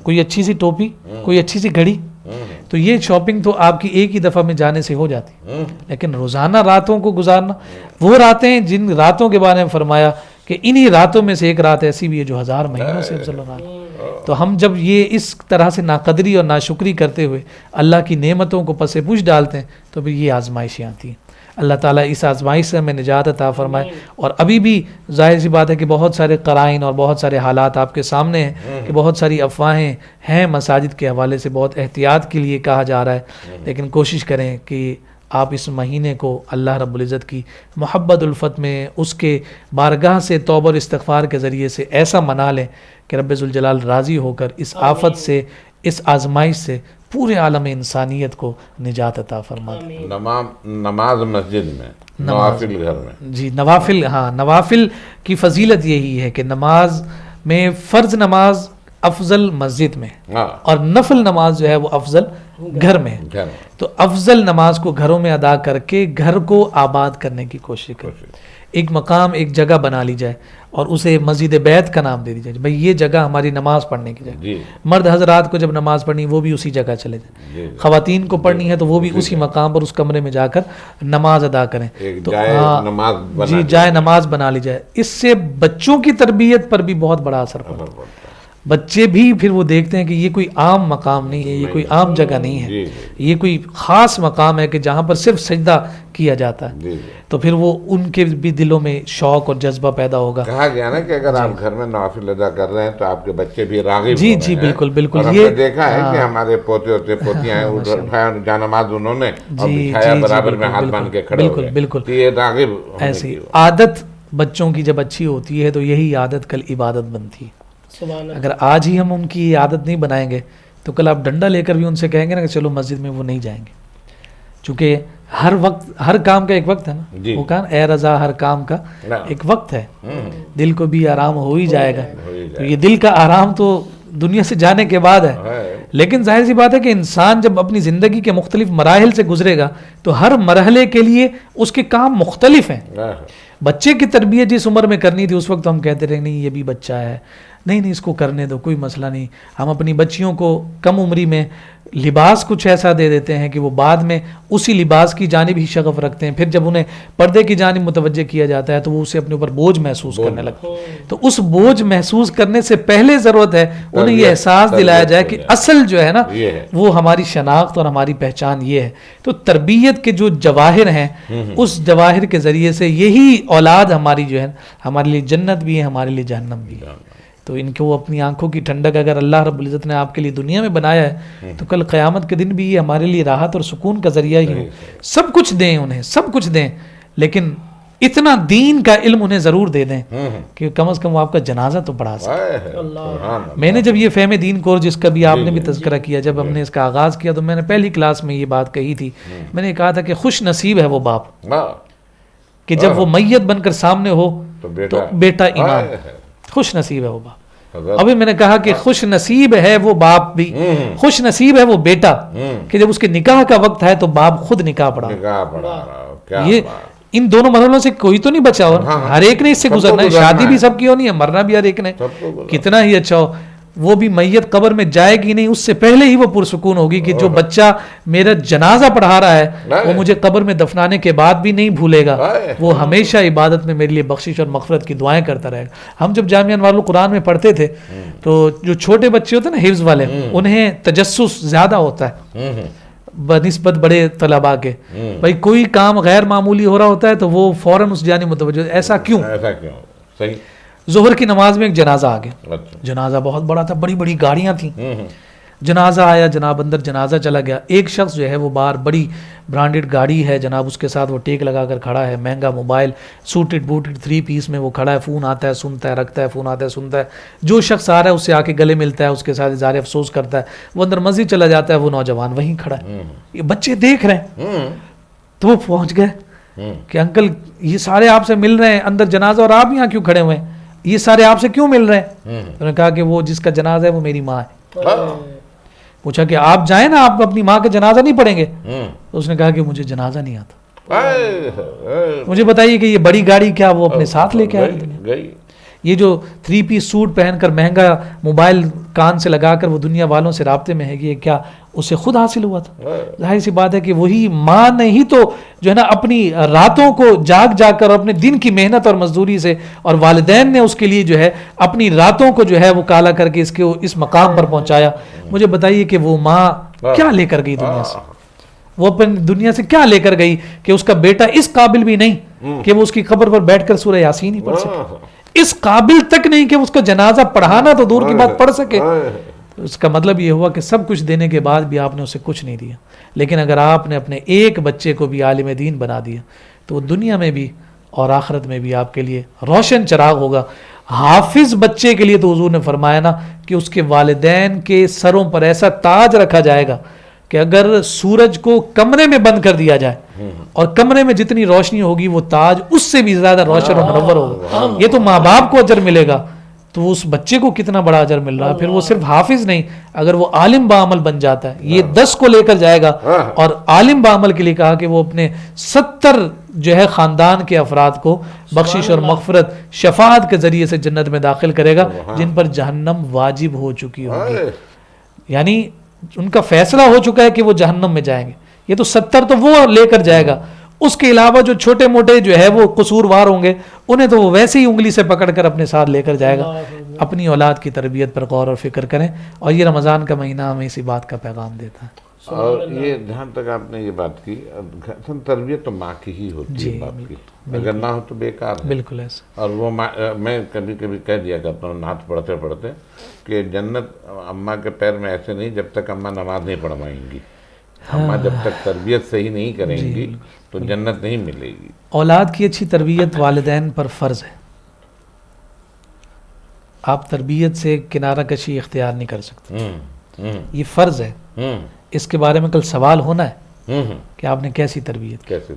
کوئی اچھی سی ٹوپی، کوئی اچھی سی گھڑی. تو یہ شاپنگ تو آپ کی ایک ہی دفعہ میں جانے سے ہو جاتی. لیکن روزانہ راتوں کو گزارنا، وہ راتیں جن راتوں کے بارے میں فرمایا کہ انہی راتوں میں سے ایک رات ایسی بھی ہے جو 1000 مہینوں سے افضل رات. تو ہم جب یہ اس طرح سے ناقدری اور ناشکری کرتے ہوئے اللہ کی نعمتوں کو پس پوچھ ڈالتے ہیں تو پھر یہ آزمائشیں آتی ہیں. اللہ تعالیٰ اس آزمائش سے ہمیں نجات عطا فرمائے. اور ابھی بھی ظاہر سی بات ہے کہ بہت سارے قرائن اور بہت سارے حالات آپ کے سامنے ہیں کہ بہت ساری افواہیں ہیں مساجد کے حوالے سے، بہت احتیاط کے لیے کہا جا رہا ہے. لیکن کوشش کریں کہ آپ اس مہینے کو اللہ رب العزت کی محبت الفت میں اس کے بارگاہ سے توبہ اور استغفار کے ذریعے سے ایسا منا لیں کہ رب ذوالجلال راضی ہو کر اس آفت سے، اس آزمائش سے پورے عالم انسانیت کو نجات عطا فرما دے. نماز مسجد میں، نوافل گھر میں. جی نوافل، ہاں نوافل کی فضیلت یہی ہے کہ نماز میں فرض نماز افضل مسجد میں، اور نفل نماز جو ہے وہ افضل گھر میں. تو افضل نماز کو گھروں میں ادا کر کے گھر کو آباد کرنے کی کوشش کریں. ایک مقام، ایک جگہ بنا لی جائے اور اسے مسجد بیت کا نام دے دی جائے. بھائی یہ جگہ ہماری نماز پڑھنے کی جگہ. مرد حضرات کو جب نماز پڑھنی وہ بھی اسی جگہ چلے جائیں. خواتین کو پڑھنی ہے تو وہ بھی اسی مقام پر اس کمرے میں جا کر نماز ادا کریں. تو جی جائے نماز بنا لی جائے. اس سے بچوں کی تربیت پر بھی بہت بڑا اثر پڑتا ہے. بچے بھی پھر وہ دیکھتے ہیں کہ یہ کوئی عام مقام نہیں ہے، یہ کوئی عام جگہ نہیں ہے، یہ کوئی خاص مقام ہے کہ جہاں پر صرف سجدہ کیا جاتا ہے. تو پھر وہ ان کے بھی دلوں میں شوق اور جذبہ پیدا ہوگا. کہا گیا نا کہ اگر آپ گھر میں نوافل ادا کر رہے ہیں تو آپ کے بچے بھی راغب جی جی بالکل بالکل. اور ہم نے دیکھا ہے کہ ہمارے پوتے ہوتے پوتیاں ہیں اٹھایا جانماز انہوں نے اور بٹھایا برابر میں ہاتھ باندھ کے کھڑے ہو گئے. بالکل یہ راغب ایسی عادت بچوں کی جب اچھی ہوتی ہے تو یہی عادت کل عبادت بنتی ہے. اگر آج ہی ہم ان کی عادت نہیں بنائیں گے تو کل آپ ڈنڈا لے کر بھی ان سے کہیں گے نا کہ چلو مسجد میں، وہ نہیں جائیں گے. چونکہ ہر وقت، ہر کام کا ایک وقت ہے نا. وہ کہا اے رضا ہر کام کا ایک وقت ہے، دل کو بھی آرام ہو ہی جائے گا. تو یہ دل کا آرام تو دنیا سے جانے کے بعد ہے. لیکن ظاہر سی بات ہے کہ انسان جب اپنی زندگی کے مختلف مراحل سے گزرے گا تو ہر مرحلے کے لیے اس کے کام مختلف ہیں. بچے کی تربیت جس عمر میں کرنی تھی اس وقت ہم کہتے رہے نہیں یہ بھی بچہ ہے، نہیں اس کو کرنے دو، کوئی مسئلہ نہیں. ہم اپنی بچیوں کو کم عمری میں لباس کچھ ایسا دے دیتے ہیں کہ وہ بعد میں اسی لباس کی جانب ہی شغف رکھتے ہیں. پھر جب انہیں پردے کی جانب متوجہ کیا جاتا ہے تو وہ اسے اپنے اوپر بوجھ محسوس کرنے لگتے ہیں. تو اس بوجھ محسوس کرنے سے پہلے ضرورت ہے انہیں یہ احساس دلایا جائے کہ اصل جو ہے نا وہ ہماری شناخت اور ہماری پہچان یہ ہے. تو تربیت کے جو جواہر ہیں اس جواہر کے ذریعے سے یہی اولاد ہماری جو ہے ہمارے لیے جنت بھی ہے، ہمارے لیے جہنم بھی ہے. تو ان کو اپنی آنکھوں کی ٹھنڈک اگر اللہ رب العزت نے آپ کے لیے دنیا میں بنایا ہے تو کل قیامت کے دن بھی یہ ہمارے لیے راحت اور سکون کا ذریعہ ہی ہو. سب کچھ دیں انہیں، سب کچھ دیں، لیکن اتنا دین کا علم انہیں ضرور دے دیں کہ کم از کم وہ آپ کا جنازہ تو پڑھا سکے. میں نے جب یہ فہم دین کورس جس کا بھی آپ نے بھی تذکرہ کیا، جب ہم نے اس کا آغاز کیا تو میں نے پہلی کلاس میں یہ بات کہی تھی. میں نے کہا تھا کہ خوش نصیب ہے وہ باپ کہ جب وہ میت بن کر سامنے ہو تو بیٹا ایمان، خوش نصیب ہے وہ باپ. ابھی میں نے کہا کہ خوش نصیب ہے وہ باپ بھی، خوش نصیب ہے وہ بیٹا کہ جب اس کے نکاح کا وقت ہے تو باپ خود نکاح پڑھا. یہ ان دونوں مرحلوں سے کوئی تو نہیں بچا، اور ہر ایک نے اس سے گزرنا ہے. شادی بھی سب کی ہونی ہے، مرنا بھی ہر ایک نے. کتنا ہی اچھا ہو وہ بھی میت قبر میں جائے گی نہیں، اس سے پہلے ہی وہ پرسکون ہوگی کہ جو بچہ میرا جنازہ پڑھا رہا ہے وہ مجھے قبر میں دفنانے کے بعد بھی نہیں بھولے گا، وہ ہمیشہ عبادت میں میرے لیے بخشش اور مغفرت کی دعائیں کرتا رہے گا. ہم جب جامعہ انوار القرآن میں پڑھتے تھے تو جو چھوٹے بچے ہوتے ہیں نا حفظ والے، انہیں تجسس زیادہ ہوتا ہے. بنسبت بڑے طلباء کے. بھائی کوئی کام غیر معمولی ہو رہا ہوتا ہے تو وہ فوراً اس جانب متوجہ. ایسا کیوں؟ صحیح. ظہر کی نماز میں ایک جنازہ آ گیا. جنازہ بہت بڑا تھا, بڑی بڑی گاڑیاں تھیں. جنازہ آیا جناب, اندر جنازہ چلا گیا. ایک شخص جو ہے وہ باہر بڑی برانڈڈ گاڑی ہے جناب, اس کے ساتھ وہ ٹیک لگا کر کھڑا ہے, مہنگا موبائل, سوٹڈ بوٹڈ 3 پیس میں وہ کھڑا ہے. فون آتا ہے سنتا ہے, رکھتا ہے, فون آتا ہے سنتا ہے. جو شخص آ رہا ہے اس سے آ کے گلے ملتا ہے, اس کے ساتھ اظہار افسوس کرتا ہے. وہ اندر مسجد چلا جاتا ہے, وہ نوجوان وہیں کھڑا ہے. یہ بچے دیکھ رہے ہیں تو وہ پہنچ گئے کہ انکل یہ سارے آپ سے مل رہے ہیں, اندر جنازہ اور آپ یہاں کیوں کھڑے ہوئے ہیں, یہ سارے آپ سے کیوں مل رہے ہیں؟ انہوں نے کہا کہ وہ جس کا جنازہ ہے وہ میری ماں ہے. پوچھا کہ آپ جائیں نا, آپ اپنی ماں کا جنازہ نہیں پڑھیں گے؟ تو اس نے کہا کہ مجھے جنازہ نہیں آتا. مجھے بتائیے کہ یہ بڑی گاڑی کیا وہ اپنے ساتھ لے کے آئے؟ یہ جو 3 پیس سوٹ پہن کر مہنگا موبائل کان سے لگا کر وہ دنیا والوں سے رابطے میں ہے, یہ کیا اسے خود حاصل ہوا تھا؟ ظاہر سی بات ہے کہ وہی ماں نے ہی تو جو ہے نا اپنی راتوں کو جاگ جاگ کر اپنے دن کی محنت اور مزدوری سے, اور والدین نے اس کے لیے جو ہے اپنی راتوں کو جو ہے وہ کالا کر کے اس مقام پر پہنچایا. مجھے بتائیے کہ وہ ماں کیا لے کر گئی دنیا سے, وہ اپنی دنیا سے کیا لے کر گئی کہ اس کا بیٹا اس قابل بھی نہیں کہ وہ اس کی قبر پر بیٹھ کر سورہ یاسین ہی پڑھ سکے, اس قابل تک نہیں کہ اس کا جنازہ پڑھانا تو دور کی بات پڑھ سکے. اس کا مطلب یہ ہوا کہ سب کچھ دینے کے بعد بھی آپ نے اسے کچھ نہیں دیا. لیکن اگر آپ نے اپنے ایک بچے کو بھی عالم دین بنا دیا تو وہ دنیا میں بھی اور آخرت میں بھی آپ کے لیے روشن چراغ ہوگا. حافظ بچے کے لیے تو حضور نے فرمایا نا کہ اس کے والدین کے سروں پر ایسا تاج رکھا جائے گا کہ اگر سورج کو کمرے میں بند کر دیا جائے اور کمرے میں جتنی روشنی ہوگی وہ تاج اس سے بھی زیادہ روشن اور منور ہوگا. یہ تو ماں باپ کو اجر ملے گا, تو اس بچے کو کتنا بڑا اجر مل رہا ہے. پھر وہ صرف حافظ نہیں, اگر وہ عالم بعمل بن جاتا ہے, یہ 10 کو لے کر جائے گا. اور عالم بعمل کے لیے کہا کہ وہ اپنے 70 جو ہے خاندان کے افراد کو بخشش اور مغفرت شفاعت کے ذریعے سے جنت میں داخل کرے گا جن پر جہنم واجب ہو چکی ہوگی, یعنی ان کا فیصلہ ہو چکا ہے کہ وہ جہنم میں جائیں گے. یہ تو 70 تو وہ لے کر جائے گا, اس کے علاوہ جو چھوٹے موٹے جو ہے وہ قصوروار ہوں گے انہیں تو وہ ویسے ہی انگلی سے پکڑ کر اپنے ساتھ لے کر جائے گا. اپنی اولاد کی تربیت پر غور اور فکر کریں, اور یہ رمضان کا مہینہ ہمیں اسی بات کا پیغام دیتا ہے. اور یہ جہاں تک آپ نے یہ بات کی, تربیت تو ماں کی ہی ہوتی ہے, باپ کی, اگر نہ ہو تو بیکار ہے. بالکل ایسا. اور وہ میں کبھی کبھی کہہ دیا کرتا ہوں نعت پڑھتے پڑھتے کہ جنت اماں کے پیر میں ایسے نہیں جب تک اماں نماز نہیں پڑھوائیں گی. اماں جب تک تربیت صحیح نہیں کریں گی تو جنت نہیں ملے گی. اولاد کی اچھی تربیت والدین پر فرض ہے. آپ تربیت سے کنارہ کشی اختیار نہیں کر سکتے, یہ فرض ہے. اس کے بارے میں کل سوال ہونا ہے کہ آپ نے کیسی تربیت کی.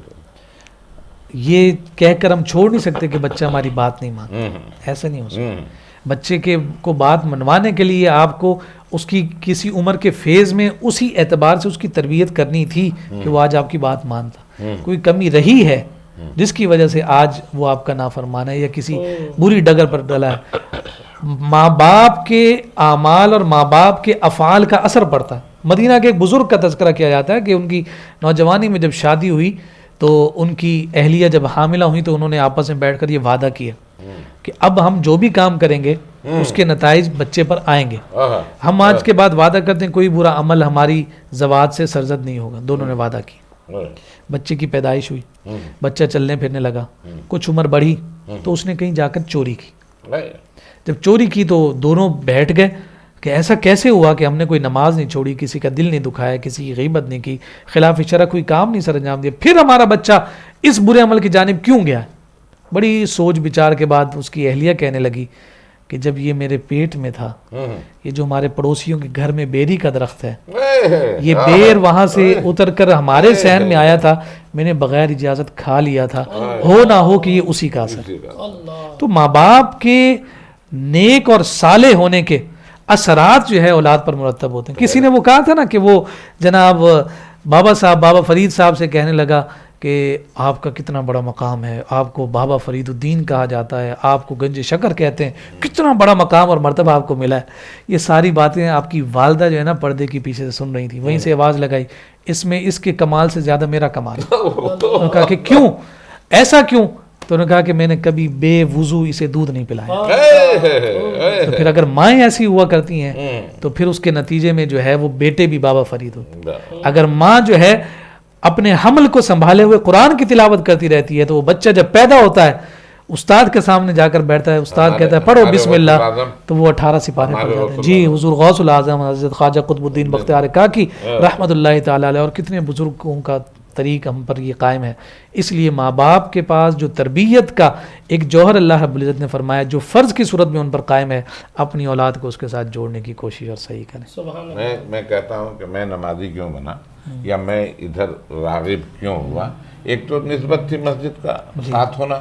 یہ کہہ کر ہم چھوڑ نہیں سکتے کہ بچہ ہماری بات نہیں مانتا, ایسا نہیں ہو سکتا. بچے کے کو بات منوانے کے لیے آپ کو اس کی کسی عمر کے فیز میں اسی اعتبار سے اس کی تربیت کرنی تھی کہ وہ آج آپ کی بات مانتا. کوئی کمی رہی ہے جس کی وجہ سے آج وہ آپ کا نافرمان ہے یا کسی بری ڈگر پر ڈلا ہے. ماں باپ کے اعمال اور ماں باپ کے افعال کا اثر پڑتا ہے. مدینہ کے ایک بزرگ کا تذکرہ کیا جاتا ہے کہ ان کی نوجوانی میں جب شادی ہوئی تو ان کی اہلیہ جب حاملہ ہوئی تو انہوں نے آپس میں بیٹھ کر یہ وعدہ کیا کہ اب ہم جو بھی کام کریں گے اس کے نتائج بچے پر آئیں گے. ہم آج کے بعد وعدہ کرتے ہیں کوئی برا عمل ہماری زوات سے سرزد نہیں ہوگا. دونوں نے وعدہ کیا. بچے کی پیدائش ہوئی, بچہ چلنے پھرنے لگا, کچھ عمر بڑھی تو اس نے کہیں جا کر چوری کی. جب چوری کی تو دونوں بیٹھ گئے کہ ایسا کیسے ہوا کہ ہم نے کوئی نماز نہیں چھوڑی, کسی کا دل نہیں دکھایا, کسی کی غیبت نہیں کی, خلاف شرع کوئی کام نہیں سر انجام دیا, پھر ہمارا بچہ اس برے عمل کی جانب کیوں گیا. بڑی سوچ بچار کے بعد اس کی اہلیہ کہنے لگی کہ جب یہ میرے پیٹ میں تھا, یہ جو ہمارے پڑوسیوں کے گھر میں بیری کا درخت ہے, یہ بیر وہاں سے اتر کر ہمارے صحن میں آیا تھا, میں نے بغیر اجازت کھا لیا تھا, ہو نہ ہو کہ یہ اسی کا اثر. تو ماں باپ کے نیک اور صالح ہونے کے اثرات جو ہے اولاد پر مرتب ہوتے ہیں. کسی نے وہ کہا تھا نا کہ وہ جناب بابا فرید صاحب سے کہنے لگا کہ آپ کا کتنا بڑا مقام ہے, آپ کو بابا فرید الدین کہا جاتا ہے, آپ کو گنج شکر کہتے ہیں, کتنا بڑا مقام اور مرتبہ آپ کو ملا ہے. یہ ساری باتیں آپ کی والدہ جو ہے نا پردے کی پیچھے سے سن رہی تھی. وہیں سے آواز لگائی, اس میں اس کے کمال سے زیادہ میرا کمال ہے. کہا کہ کیوں ایسا کیوں؟ تو انہوں نے کہا کہ میں نے کبھی بے وضو اسے دودھ نہیں پلایا. تو پھر اگر مائیں ایسی ہوا کرتی ہیں تو پھر اس کے نتیجے میں جو ہے وہ بیٹے بھی بابا فرید ہوتے ہیں. اگر ماں جو ہے اپنے حمل کو سنبھالے ہوئے قرآن کی تلاوت کرتی رہتی ہے تو وہ بچہ جب پیدا ہوتا ہے استاد کے سامنے جا کر بیٹھتا ہے, استاد کہتا ہے پڑھو بسم اللہ, تو وہ 18 سپارے پڑھ جاتے ہیں. جی حضور غوث العظم حضرت خواجہ قطب الدین بختیار کاکی رحمۃ اللہ تعالی علیہ اور کتنے بزرگوں کا طریق ہم پر یہ قائم ہے. اس لیے ماں باپ کے پاس جو تربیت کا ایک جوہر اللہ رب العزت نے فرمایا جو فرض کی صورت میں ان پر قائم ہے, اپنی اولاد کو اس کے ساتھ جوڑنے کی کوشش اور صحیح کریں. میں کہتا ہوں کہ میں نمازی کیوں بنا یا میں ادھر راغب کیوں ہوا. ایک تو نسبت تھی مسجد کا ساتھ ہونا,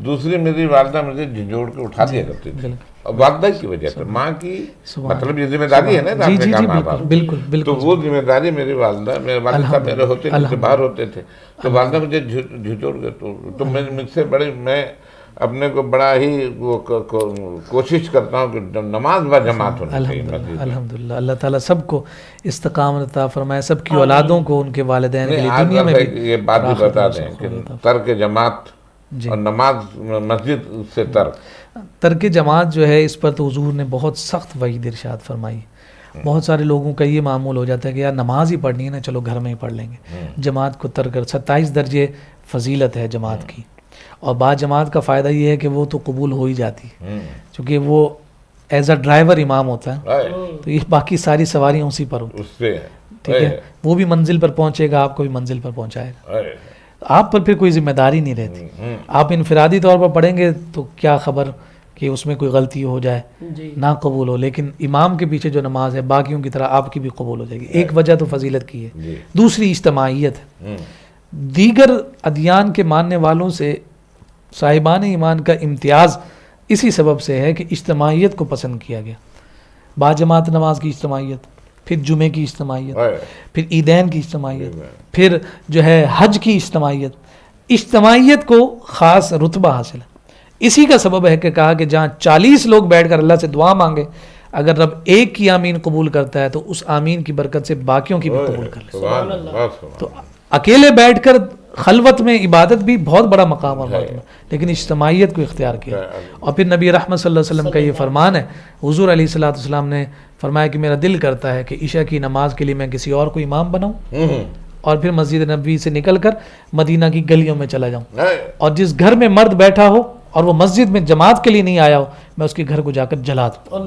دوسری میری والدہ مجھے جھنجھوڑ کے اٹھا دیا کرتی تھی, اور والدہ کی وجہ سے ماں کی مطلب یہ ذمہ داری ہے نا, جی ماں باپ بالکل. تو وہ ذمہ داری میری والدہ, میرے والد صاحب میرے ہوتے نہیں تھے, باہر ہوتے تھے, تو والدہ مجھے جھنجھوڑ کے تو مجھ سے بڑے میں اپنے کو بڑا ہی کوشش کرتا ہوں کہ نماز با جماعت ہونی چاہیے. الحمدللہ اللہ تعالیٰ سب کو استقامت عطا فرمائے, سب کی اولادوں کو ان کے والدین کے لیے دنیا میں بھی. یہ بات بھی بتا دیں کہ ترک جماعت اور نماز مسجد سے ترک جماعت جو ہے اس پر تو حضور نے بہت سخت وعید ارشاد فرمائی. بہت سارے لوگوں کا یہ معمول ہو جاتا ہے کہ یار نماز ہی پڑھنی ہے نا, چلو گھر میں ہی پڑھ لیں گے. جماعت کو ترک کر 27 درجے فضیلت ہے جماعت کی, اور بعض جماعت کا فائدہ یہ ہے کہ وہ تو قبول ہو ہی جاتی ہے چونکہ وہ ایز اے ڈرائیور امام ہوتا ہے, تو یہ باقی ساری سواریاں اسی پر ہوتی ہیں. ٹھیک ہے, وہ بھی منزل پر پہنچے گا, آپ کو بھی منزل پر پہنچائے گا, آپ پر پھر کوئی ذمہ داری نہیں رہتی. آپ انفرادی طور پر پڑھیں گے تو کیا خبر کہ اس میں کوئی غلطی ہو جائے نہ قبول ہو, لیکن امام کے پیچھے جو نماز ہے باقیوں کی طرح آپ کی بھی قبول ہو جائے گی. ایک وجہ تو فضیلت کی ہے, دوسری اجتماعیت ہے. دیگر ادیان کے ماننے والوں سے صاحبان ایمان کا امتیاز اسی سبب سے ہے کہ اجتماعیت کو پسند کیا گیا. باجماعت نماز کی اجتماعیت, پھر جمعے کی اجتماعیت, پھر عیدین کی اجتماعیت, پھر جو ہے حج کی اجتماعیت. اجتماعیت کو خاص رتبہ حاصل ہے. اسی کا سبب ہے کہ کہا کہ جہاں 40 لوگ بیٹھ کر اللہ سے دعا مانگے, اگر رب ایک کی آمین قبول کرتا ہے تو اس آمین کی برکت سے باقیوں کی بھی قبول کر لے. تو اکیلے بیٹھ کر خلوت میں عبادت بھی بہت بڑا مقام اور مرتبہ, لیکن اجتماعیت کو اختیار کیا. اور پھر نبی رحمت صلی اللہ علیہ وسلم کا یہ فرمان ہے, حضور علیہ الصلوۃ والسلام نے فرمایا کہ میرا دل کرتا ہے کہ عشاء کی نماز کے لیے میں کسی اور کو امام بناؤں اور پھر مسجد نبوی سے نکل کر مدینہ کی گلیوں میں چلا جاؤں, اور جس گھر میں مرد بیٹھا ہو اور وہ مسجد میں جماعت کے لیے نہیں آیا ہو میں اس کے گھر کو جا کر جلا دوں.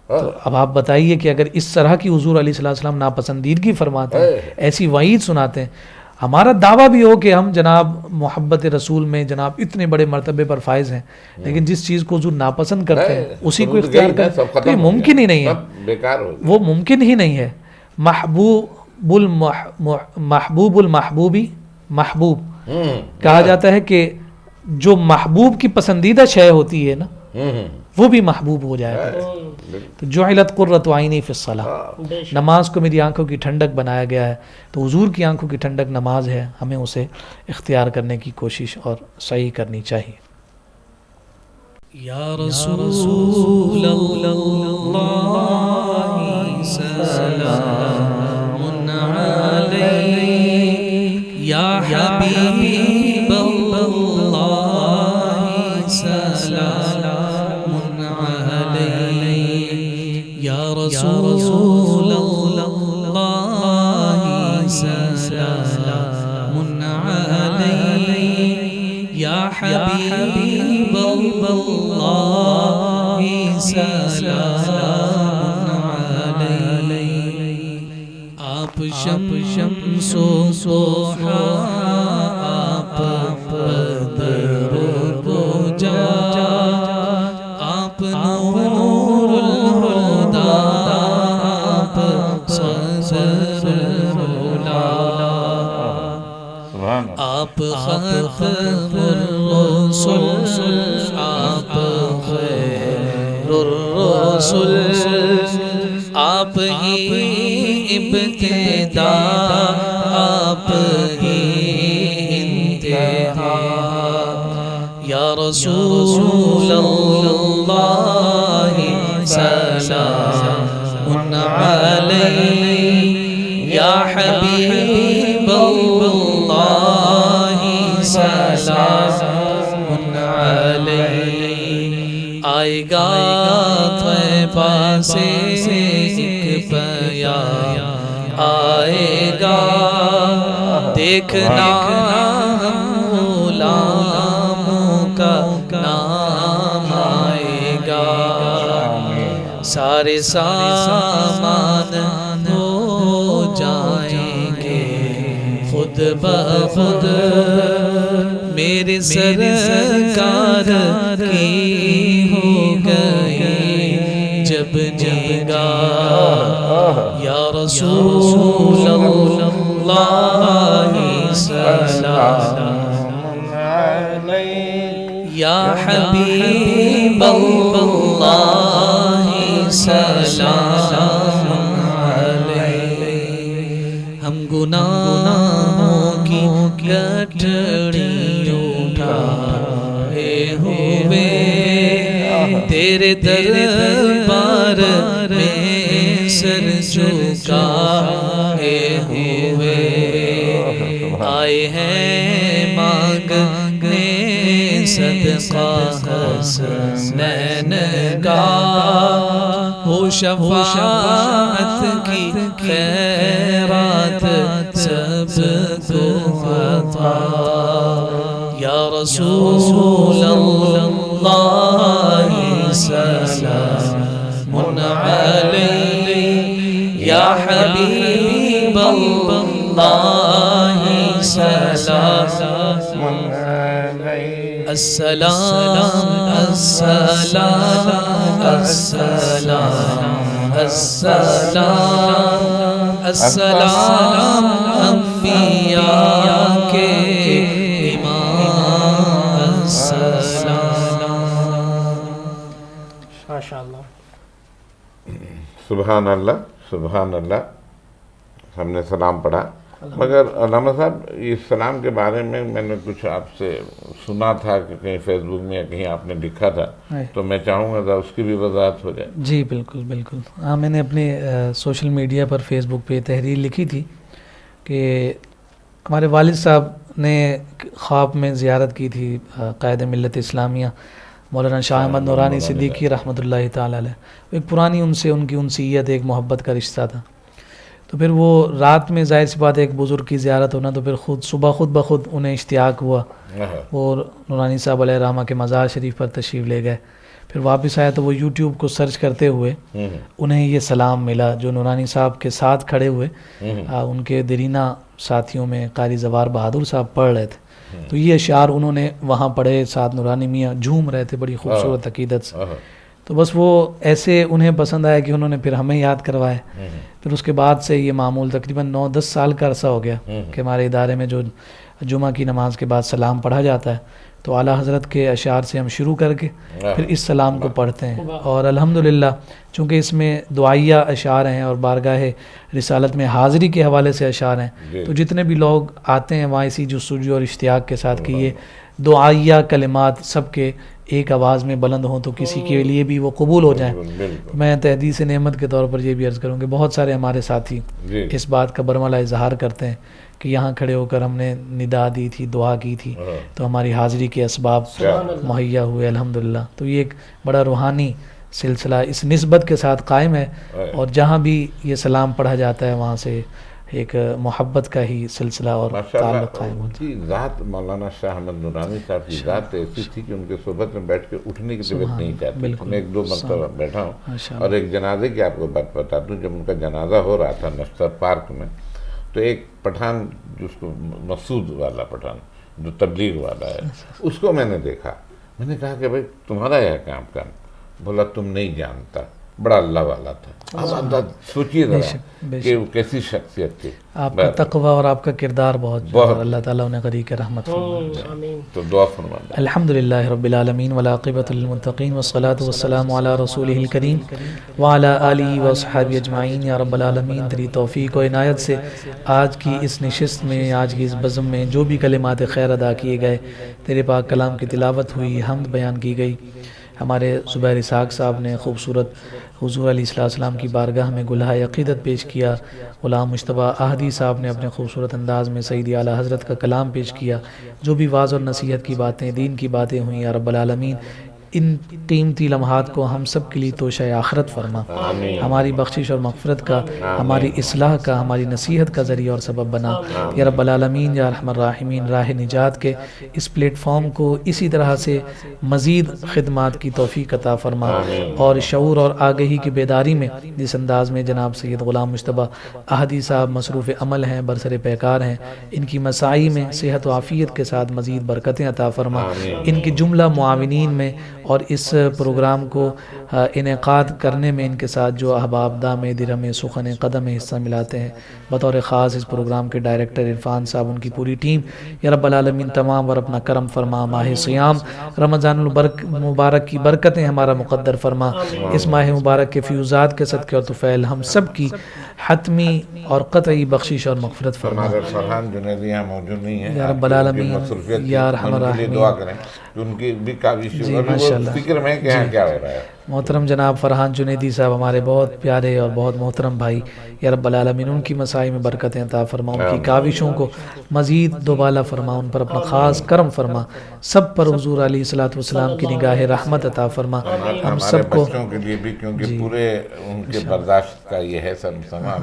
تو اب آپ بتائیے کہ اگر اس طرح کی حضور علیہ الصلوۃ والسلام ناپسندیدگی فرماتے ہیں, ایسی وعید سناتے ہیں, ہمارا دعویٰ بھی ہو کہ ہم جناب محبت رسول میں جناب اتنے بڑے مرتبے پر فائز ہیں, لیکن جس چیز کو حضور ناپسند کرتے ہیں اسی کو اختیار کرتے ہیں, تو یہ ممکن ہی نہیں ہے, وہ ممکن ہی نہیں ہے. محبوب المحبوبی محبوب کہا جاتا ہے کہ جو محبوب کی پسندیدہ شے ہوتی ہے نا وہ بھی محبوب ہو جائے گا. تو جعلت قرۃ عینی فی الصلاۃ, نماز کو میری آنکھوں کی ٹھنڈک بنایا گیا ہے. تو حضور کی آنکھوں کی ٹھنڈک نماز ہے, ہمیں اسے اختیار کرنے کی کوشش اور صحیح کرنی چاہیے. یا رسول اللہ سلام علیک, یا حبیب اللہ سلام علیک, یا رسول اللہ سلام علیک, یا حبیب اللہ سلام علیک. آپ شمس و ضحیٰ, آپ بدر و جا, آپ نور الہدیٰ, آپ صدر العلا, آپ خاتم الرسل, آپ خیر الرسل, آپ ہی ابتدا, آپ ہی انتہا. یا رسول اللہ سلام علیک, یا حبیب اللہ سلام علیہ آئے گا طیبہ سے ایک پیام آئے گا دیکھنا غلاموں کا نام آئے گا سارے سامان ہو جائیں گے خود بخود میرے سرکار کی ہو گئی جب نگاہ یا رسول اللہ سلام علیک یا حبیب اللہ سلام علیک ہم گناہوں کی گٹھڑی اٹھائے ہوئے تیرے دربار میں سر جھکائے ہوئے آئے ہیں مانگنے صدقہ حسنین کا ہو شفاعت کی خیرات سب کو عطا یا رسول اللہ سلام علیک یا حبیب اللہ سلام علیک السلام السلام السلام السلام السلام انبیاء کے امام السلام ماشاءاللہ سبحان اللہ سبحان اللہ. ہم نے سلام پڑھا مگر علامہ صاحب اس سلام کے بارے میں نے کچھ آپ سے سنا تھا کہ کہیں فیس بک میں یا کہیں آپ نے لکھا تھا تو میں چاہوں گا ذرا اس کی بھی وضاحت ہو جائے. جی بالکل بالکل. ہاں میں نے اپنے سوشل میڈیا پر فیس بک پہ تحریر لکھی تھی کہ ہمارے والد صاحب نے خواب میں زیارت کی تھی قائد ملت اسلامیہ مولانا شاہ احمد نورانی صدیقی رحمۃ اللہ تعالی علیہ. ایک پرانی ان سے ان کی انسیت ایک محبت کا رشتہ تھا. تو پھر وہ رات میں ظاہر سی بات ایک بزرگ کی زیارت ہونا تو پھر صبح خود بخود انہیں اشتیاق ہوا اور نورانی صاحب علیہ رحمہ کے مزار شریف پر تشریف لے گئے. پھر واپس آیا تو وہ یوٹیوب کو سرچ کرتے ہوئے انہیں یہ سلام ملا جو نورانی صاحب کے ساتھ کھڑے ہوئے ان کے دیرینہ ساتھیوں میں قاری زوار بہادر صاحب پڑھ رہے تھے. تو یہ اشعار انہوں نے وہاں پڑھے ساتھ نورانی میاں جھوم رہے تھے بڑی خوبصورت عقیدت سے. تو بس وہ ایسے انہیں پسند آیا کہ انہوں نے پھر ہمیں یاد کروائے. پھر اس کے بعد سے یہ معمول تقریباً 9-10 سال کا عرصہ ہو گیا کہ ہمارے ادارے میں جو جمعہ کی نماز کے بعد سلام پڑھا جاتا ہے تو اعلیٰ حضرت کے اشعار سے ہم شروع کر کے پھر اس سلام کو پڑھتے ہیں. اور الحمدللہ چونکہ اس میں دعائیہ اشعار ہیں اور بارگاہ رسالت میں حاضری کے حوالے سے اشعار ہیں تو جتنے بھی لوگ آتے ہیں وہاں اسی جستجو اور اشتیاق کے ساتھ کہ یہ دعائیہ کلمات سب کے ایک آواز میں بلند ہوں تو کسی کے لیے بھی وہ قبول ہو جائیں. میں تحدیث نعمت کے طور پر یہ بھی عرض کروں کہ بہت سارے ہمارے ساتھی اس بات کا برملا اظہار کرتے ہیں کہ یہاں کھڑے ہو کر ہم نے ندا دی تھی دعا کی تھی تو ہماری حاضری کے اسباب مہیا ہوئے الحمدللہ. تو یہ ایک بڑا روحانی سلسلہ اس نسبت کے ساتھ قائم ہے اور جہاں بھی یہ سلام پڑھا جاتا ہے وہاں سے ایک محبت کا ہی سلسلہ اور تعلق قائم ہوتا ہے. ذات مولانا شاہ احمد نورانی صاحب کی ذات ایسی تھی کہ ان کے صحبت میں بیٹھ کے اٹھنے کی طبیعت نہیں چاہتی. میں 1-2 مرتبہ بیٹھا ہوں اور ایک جنازے کی آپ کو بات بتا دوں. جب ان کا جنازہ ہو رہا تھا نشتر پارک میں تو ایک پٹھان جس کو مسعود والا پٹھان جو تبلیغ والا ہے اس کو میں نے دیکھا. میں نے کہا کہ بھائی تمہارا یہ کام بولا تم نہیں جانتا بڑا اللہ والا تھا. اب سوچیے ذرا کہ وہ کیسی شخصیت تھی. آپ کا تقوی اور آپ کا کردار بہت اللہ تعالیٰ انہیں غریق رحمت فرمائے. تو دعا فرمائے. الحمدللہ رب العالمین والعاقبۃ للمتقین والصلاۃ والسلام علی رسولہ الکریم وعلی آلہ واصحابہ اجمعین. یا رب العالمین تیری توفیق و عنایت سے آج کی اس نشست میں آج کی اس بزم میں جو بھی کلمات خیر ادا کیے گئے تیرے پاک کلام کی تلاوت ہوئی حمد بیان کی گئی ہمارے زبیر اسحاق صاحب نے خوبصورت حضور علیہ السلام کی بارگاہ میں گلہائے عقیدت پیش کیا، غلام مجتبیٰ احدی صاحب نے اپنے خوبصورت انداز میں سیدی اعلیٰ حضرت کا کلام پیش کیا، جو بھی واعظ اور نصیحت کی باتیں، دین کی باتیں ہوئیں، یا رب العالمین ان قیمتی لمحات کو ہم سب کے لیے توشہ آخرت فرما، ہماری بخشش اور مغفرت کا، ہماری اصلاح کا، ہماری نصیحت کا ذریعہ اور سبب بنا یا رب العالمین یا ارحم الراحمین۔ راہ نجات کے اس پلیٹ فارم کو اسی طرح سے مزید خدمات کی توفیق عطا فرما، اور شعور اور آگہی کی بیداری میں جس انداز میں جناب سید غلام مجتبیٰ احدی صاحب مصروف عمل ہیں، برسر پیکار ہیں، ان کی مساعی میں صحت و عافیت کے ساتھ مزید برکتیں عطا فرما، ان کے جملہ معاونین میں اور اس پروگرام کو انعقاد کرنے میں ان کے ساتھ جو احباب دام درہم سخن قدم حصہ ملاتے ہیں، بطور خاص اس پروگرام کے ڈائریکٹر عرفان صاحب، ان کی پوری ٹیم، یا رب العالمین تمام اور اپنا کرم فرما، ماہ سیام رمضان المبارک کی برکتیں ہمارا مقدر فرما، اس ماہ مبارک کے فیوزات کے صدقے اور طفیل ہم سب کی حتمی اور قطعی بخشش اور مغفرت فرما۔ ہمارے فرحان جنیدی یہاں موجود نہیں ہیں، یا رب العالمین یا ارحم الراحمین، دعا کریں کہ ان کی بھی کاوش فکر میں کہ یہاں کیا ہو رہا ہے۔ محترم جناب فرحان جنیدی صاحب ہمارے بہت پیارے اور بہت محترم بھائی، یا رب العالمین ان کی مساعی میں برکتیں عطا فرما، ان کی کاوشوں کو مزید دوبالا فرما، ان پر اپنا خاص کرم فرما، سب پر حضور علیہ الصلوۃ والسلام کی نگاہ رحمت عطا فرما، ہم سب کو بچوں کے لیے بھی، کیونکہ پورے ان کے برداشت کا یہ ہے سب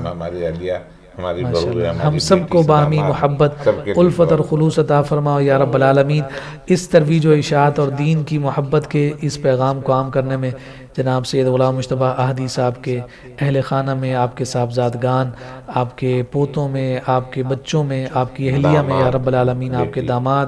ہماری عالیہ، ہماری بہو ہے، ہم سب کو باہمی محبت، الفت اور خلوص عطا فرما یا رب العالمین۔ اس ترویج و اشاعت اور دین کی محبت کے اس پیغام کو عام کرنے میں جناب سید غلام مجتبیٰ احدی صاحب کے اہل خانہ میں، آپ کے صاحبزادگان، آپ کے پوتوں میں، آپ کے بچوں میں، آپ کی اہلیہ میں یا رب العالمین، آپ کے داماد،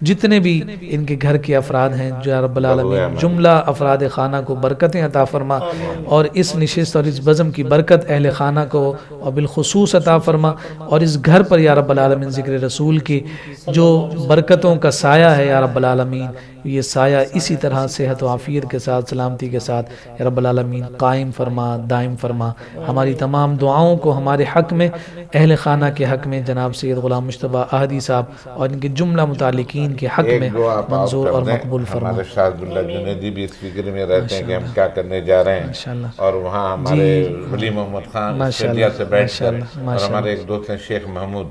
جتنے بھی ان کے گھر کے افراد ہیں جو رب العالمین جملہ افراد خانہ کو برکتیں عطا فرما، اور اس نشست اور اس بزم کی برکت اہل خانہ کو اور بالخصوص عطا فرما، اور اس گھر پر یا رب العالمین ذکر رسول کی جو برکتوں کا سایہ ہے یا رب العالمین، یہ سایہ اسی طرح صحت و عافیت کے ساتھ، سلامتی کے ساتھ یا رب العالمین قائم فرما، دائم فرما۔ ہماری تمام دعاؤں کو ہمارے حق میں، اہل خانہ کے حق میں، جناب سید غلام مجتبیٰ احدی صاحب اور ان کے جملہ متعلقین کے حق میں منظور اور مقبول فرما۔ ہمارے شاہ عبداللہ جنیدی بھی اس فکر میں رہتے ہیں کہ ہم کیا کرنے جا رہے ہیں، اور وہاں ہمارے ولی محمد خان اسٹریلیا سے بیٹھ کر، اور ہمارے ایک دوست ہیں شیخ محمود،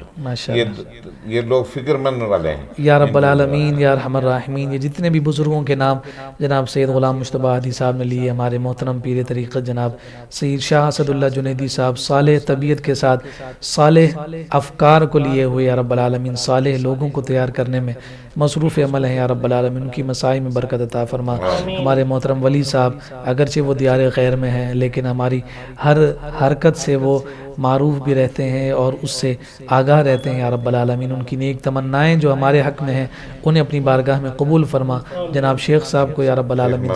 یہ لوگ فکر مند والے ہیں یا رب العالمین یا ارحم الراحمین۔ یہ جتنے بھی بزرگوں کے نام جناب سید غلام مجتبیٰ احدی صاحب نے لیے، ہمارے محترم پیر طریقت جناب سید شاہ اسد اللہ جنیدی صاحب، صالح طبیعت کے ساتھ صالح افکار کو لیے ہوئے یا رب العالمین صالح لوگوں کو تیار کرنے میں مصروف عمل ہیں یا رب العالمین، ان کی مساعی میں برکت عطا فرما۔ ہمارے محترم ولی صاحب اگرچہ وہ دیار غیر میں ہیں، لیکن ہماری ہر حرکت سے وہ معروف بھی رہتے ہیں اور اس سے آگاہ رہتے ہیں یا رب العالمین۔ ان کی نیک تمنائیں جو ہمارے حق میں ہیں انہیں اپنی بارگاہ میں قبول فرما۔ جناب شیخ صاحب کو یا رب العالمین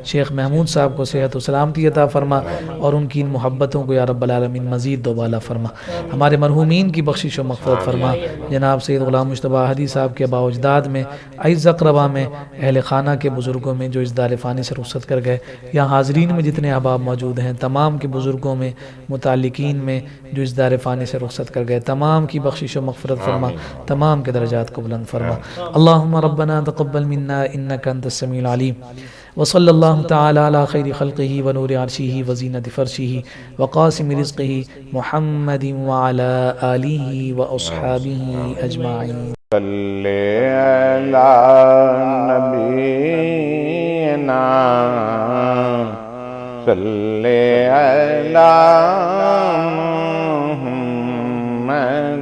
شیخ محمود صاحب کو صحت و سلامتی عطا فرما، اور ان کی ان محبتوں کو یا رب العالمین مزید دوبالا فرما۔ ہمارے مرحومین کی بخشش و مغفرت فرما۔ جناب سید غلام مجتبیٰ احدی صاحب کے آباء و اجداد میں، اعز اقربا میں، اہل خانہ کے بزرگوں میں جو اس دار فانی سے رخصت کر گئے، یہاں حاضرین میں جتنے احباب موجود ہیں، تمام کے بزرگوں میں، متعلقین میں جو اس دار فانی سے رخصت کر گئے، تمام کی بخشش و مغفرت فرما، تمام کے درجات کو بلند فرما۔ اللہم ربنا تقبل منا انک انت السمیع العلیم، وصلی اللہ تعالی علی خیر خلقہ ونور عرشہ وزینت فرشہ وقاسم رزقہ محمد وعلی آلہ واصحابہ اجمعین۔ صلی علی نبینا، صلی علی محمد